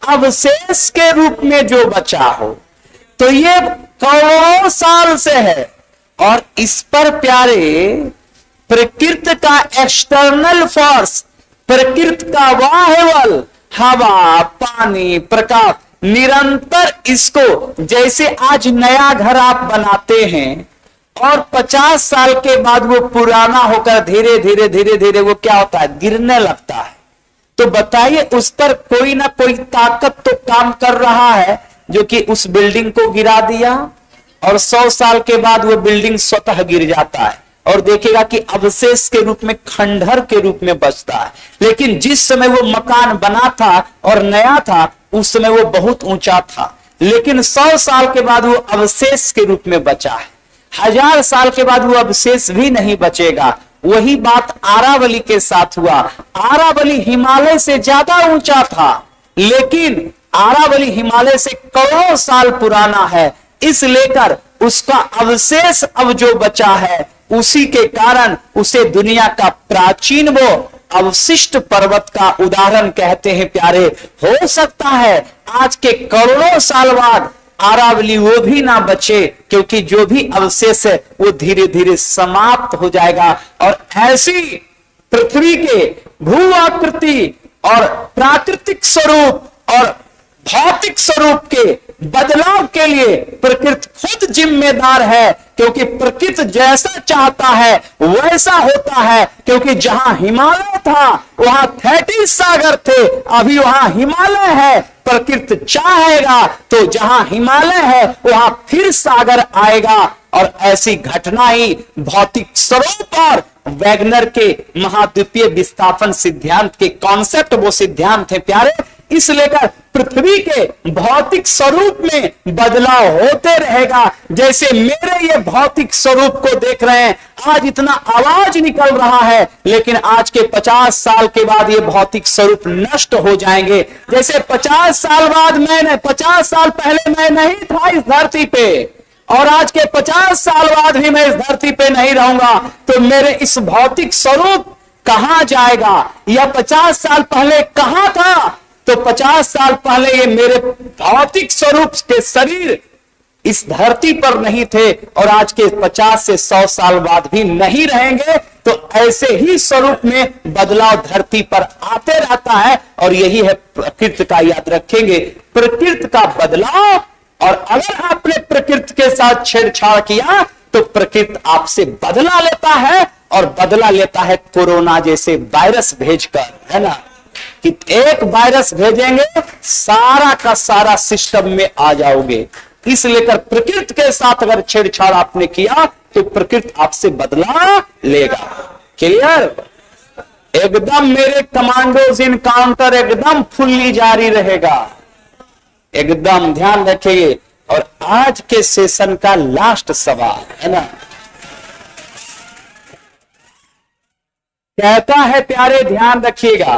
अवशेष के रूप में जो बचा हो, तो ये करोड़ों साल से है। और इस पर प्यारे प्रकृति का एक्सटर्नल फोर्स, प्रकृति का वायुबल, हवा, पानी, प्रकाश निरंतर इसको, जैसे आज नया घर आप बनाते हैं और 50 साल के बाद वो पुराना होकर धीरे धीरे धीरे धीरे वो क्या होता है, गिरने लगता है। तो बताइए उस पर कोई ना कोई ताकत तो काम कर रहा है जो कि उस बिल्डिंग को गिरा दिया, और 100 साल के बाद वो बिल्डिंग स्वतः गिर जाता है और देखेगा कि अवशेष के रूप में, खंडहर के रूप में बचता है। लेकिन जिस समय वो मकान बना था और नया था, उस समय वो बहुत ऊंचा था, लेकिन 100 साल के बाद वो अवशेष के रूप में बचा है। 1000 साल के बाद वो अवशेष भी नहीं बचेगा। वही बात आरावली के साथ हुआ। आरावली हिमालय से ज्यादा ऊंचा था, लेकिन आरावली हिमालय से करोड़ों साल पुराना है, इस लेकर उसका अवशेष अब जो बचा है, उसी के कारण उसे दुनिया का प्राचीन वो अवशिष्ट पर्वत का उदाहरण कहते हैं प्यारे। हो सकता है आज के करोड़ों साल बाद आरावली वो भी ना बचे, क्योंकि जो भी अवशेष है वो धीरे धीरे समाप्त हो जाएगा। और ऐसी पृथ्वी के भू आकृति और प्राकृतिक स्वरूप और भौतिक स्वरूप के बदलाव के लिए प्रकृति खुद जिम्मेदार है, क्योंकि प्रकृति जैसा चाहता है वैसा होता है। क्योंकि जहां हिमालय था वहां 33 सागर थे, अभी वहां हिमालय है। प्रकृति चाहेगा तो जहां हिमालय है वहां फिर सागर आएगा। और ऐसी घटना ही भौतिक स्वरूप और वैगनर के महाद्वीपीय विस्थापन सिद्धांत के कॉन्सेप्ट, वो सिद्धांत थे प्यारे। इस लेकर पृथ्वी के भौतिक स्वरूप में बदलाव होते रहेगा। जैसे मेरे ये भौतिक स्वरूप को देख रहे हैं, आज इतना आवाज निकल रहा है, लेकिन आज के 50 साल के बाद ये भौतिक स्वरूप नष्ट हो जाएंगे। जैसे 50 साल बाद 50 साल पहले मैं नहीं था इस धरती पे, और आज के 50 साल बाद भी मैं इस धरती पे नहीं रहूंगा, तो मेरे इस भौतिक स्वरूप कहां जाएगा? या 50 साल पहले कहां था? तो 50 साल पहले ये मेरे भौतिक स्वरूप के शरीर इस धरती पर नहीं थे, और आज के 50 से 100 साल बाद भी नहीं रहेंगे। तो ऐसे ही स्वरूप में बदलाव धरती पर आते रहता है, और यही है प्रकृति का। याद रखेंगे, प्रकृति का बदलाव। और अगर आपने प्रकृति के साथ छेड़छाड़ किया तो प्रकृति आपसे बदला लेता है, और बदला लेता है कोरोना जैसे वायरस भेजकर, है ना, कि एक वायरस भेजेंगे सारा का सारा सिस्टम में आ जाओगे। इस लेकर प्रकृति के साथ अगर छेड़छाड़ आपने किया तो प्रकृति आपसे बदला लेगा। क्लियर? एकदम मेरे कमांडोज इनकाउंटर एकदम फुल्ली जारी रहेगा, एकदम ध्यान रखिए। और आज के सेशन का लास्ट सवाल है ना, कहता है प्यारे ध्यान रखिएगा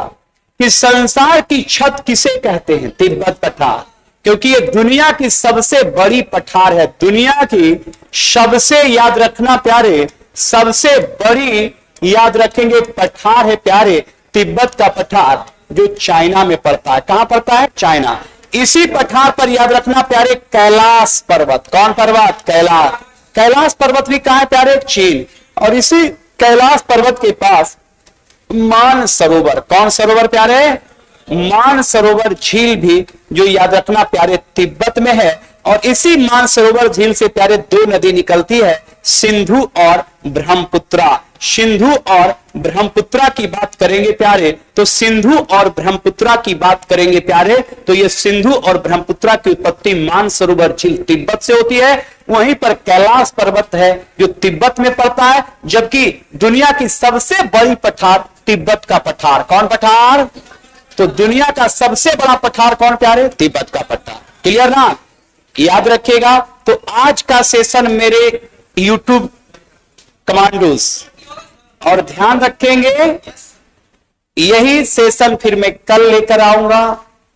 कि संसार की छत किसे कहते हैं? तिब्बत पठार, क्योंकि ये दुनिया की सबसे बड़ी पठार है। दुनिया की सबसे, याद रखना प्यारे, सबसे बड़ी याद रखेंगे पठार है प्यारे, तिब्बत का पठार, जो चाइना में पड़ता है। कहां पड़ता है? चाइना। इसी पठार पर याद रखना प्यारे कैलाश पर्वत। कौन पर्वत? कैलाश। कैलाश पर्वत भी कहां है प्यारे? चीन। और इसी कैलाश पर्वत के पास मान सरोवर। कौन सरोवर प्यारे? मान सरोवर झील भी, जो याद रखना प्यारे तिब्बत में है। और इसी मान सरोवर झील से प्यारे दो नदी निकलती है, सिंधु और ब्रह्मपुत्रा। सिंधु और ब्रह्मपुत्रा की बात करेंगे प्यारे, तो सिंधु और ब्रह्मपुत्रा की बात करेंगे प्यारे, तो ये सिंधु और ब्रह्मपुत्रा की उत्पत्ति मानसरोवर झील तिब्बत से होती है। वहीं पर कैलाश पर्वत है जो तिब्बत में पड़ता है, जबकि दुनिया की सबसे बड़ी पठार तिब्बत का पठार। कौन पठार? तो दुनिया का सबसे बड़ा पठार कौन प्यारे? तिब्बत का पठार। क्लियर ना? याद रखिएगा। तो आज का सेशन मेरे यूट्यूब कमांडोज, और ध्यान रखेंगे यही सेशन फिर मैं कल लेकर आऊंगा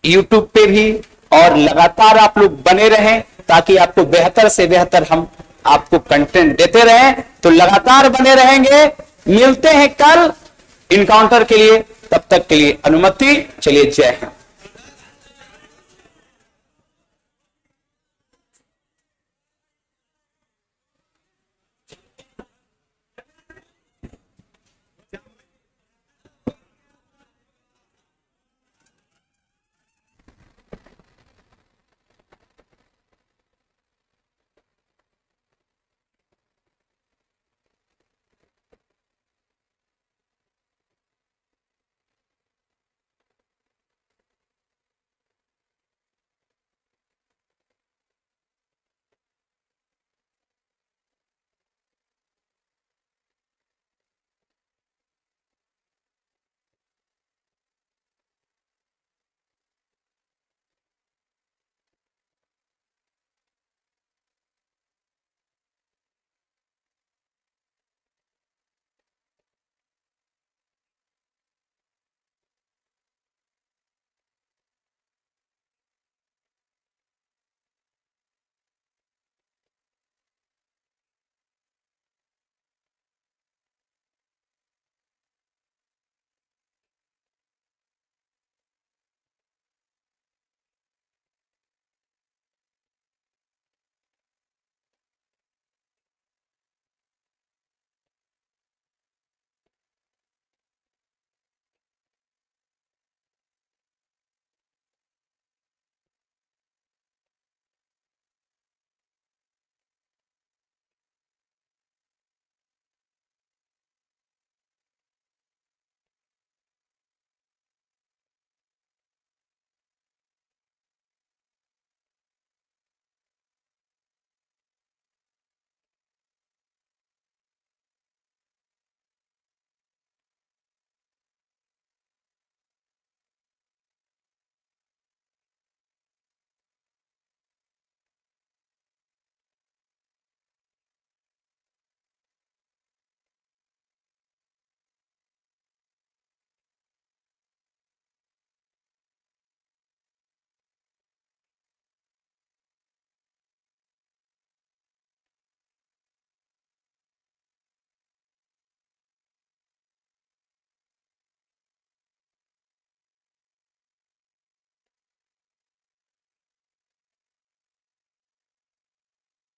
यूट्यूब पे भी और लगातार आप लोग बने रहें ताकि आपको बेहतर से बेहतर हम आपको कंटेंट देते रहें। तो लगातार बने रहेंगे, मिलते हैं कल इनकाउंटर के लिए, तब तक के लिए अनुमति। चलिए, जय हिंद।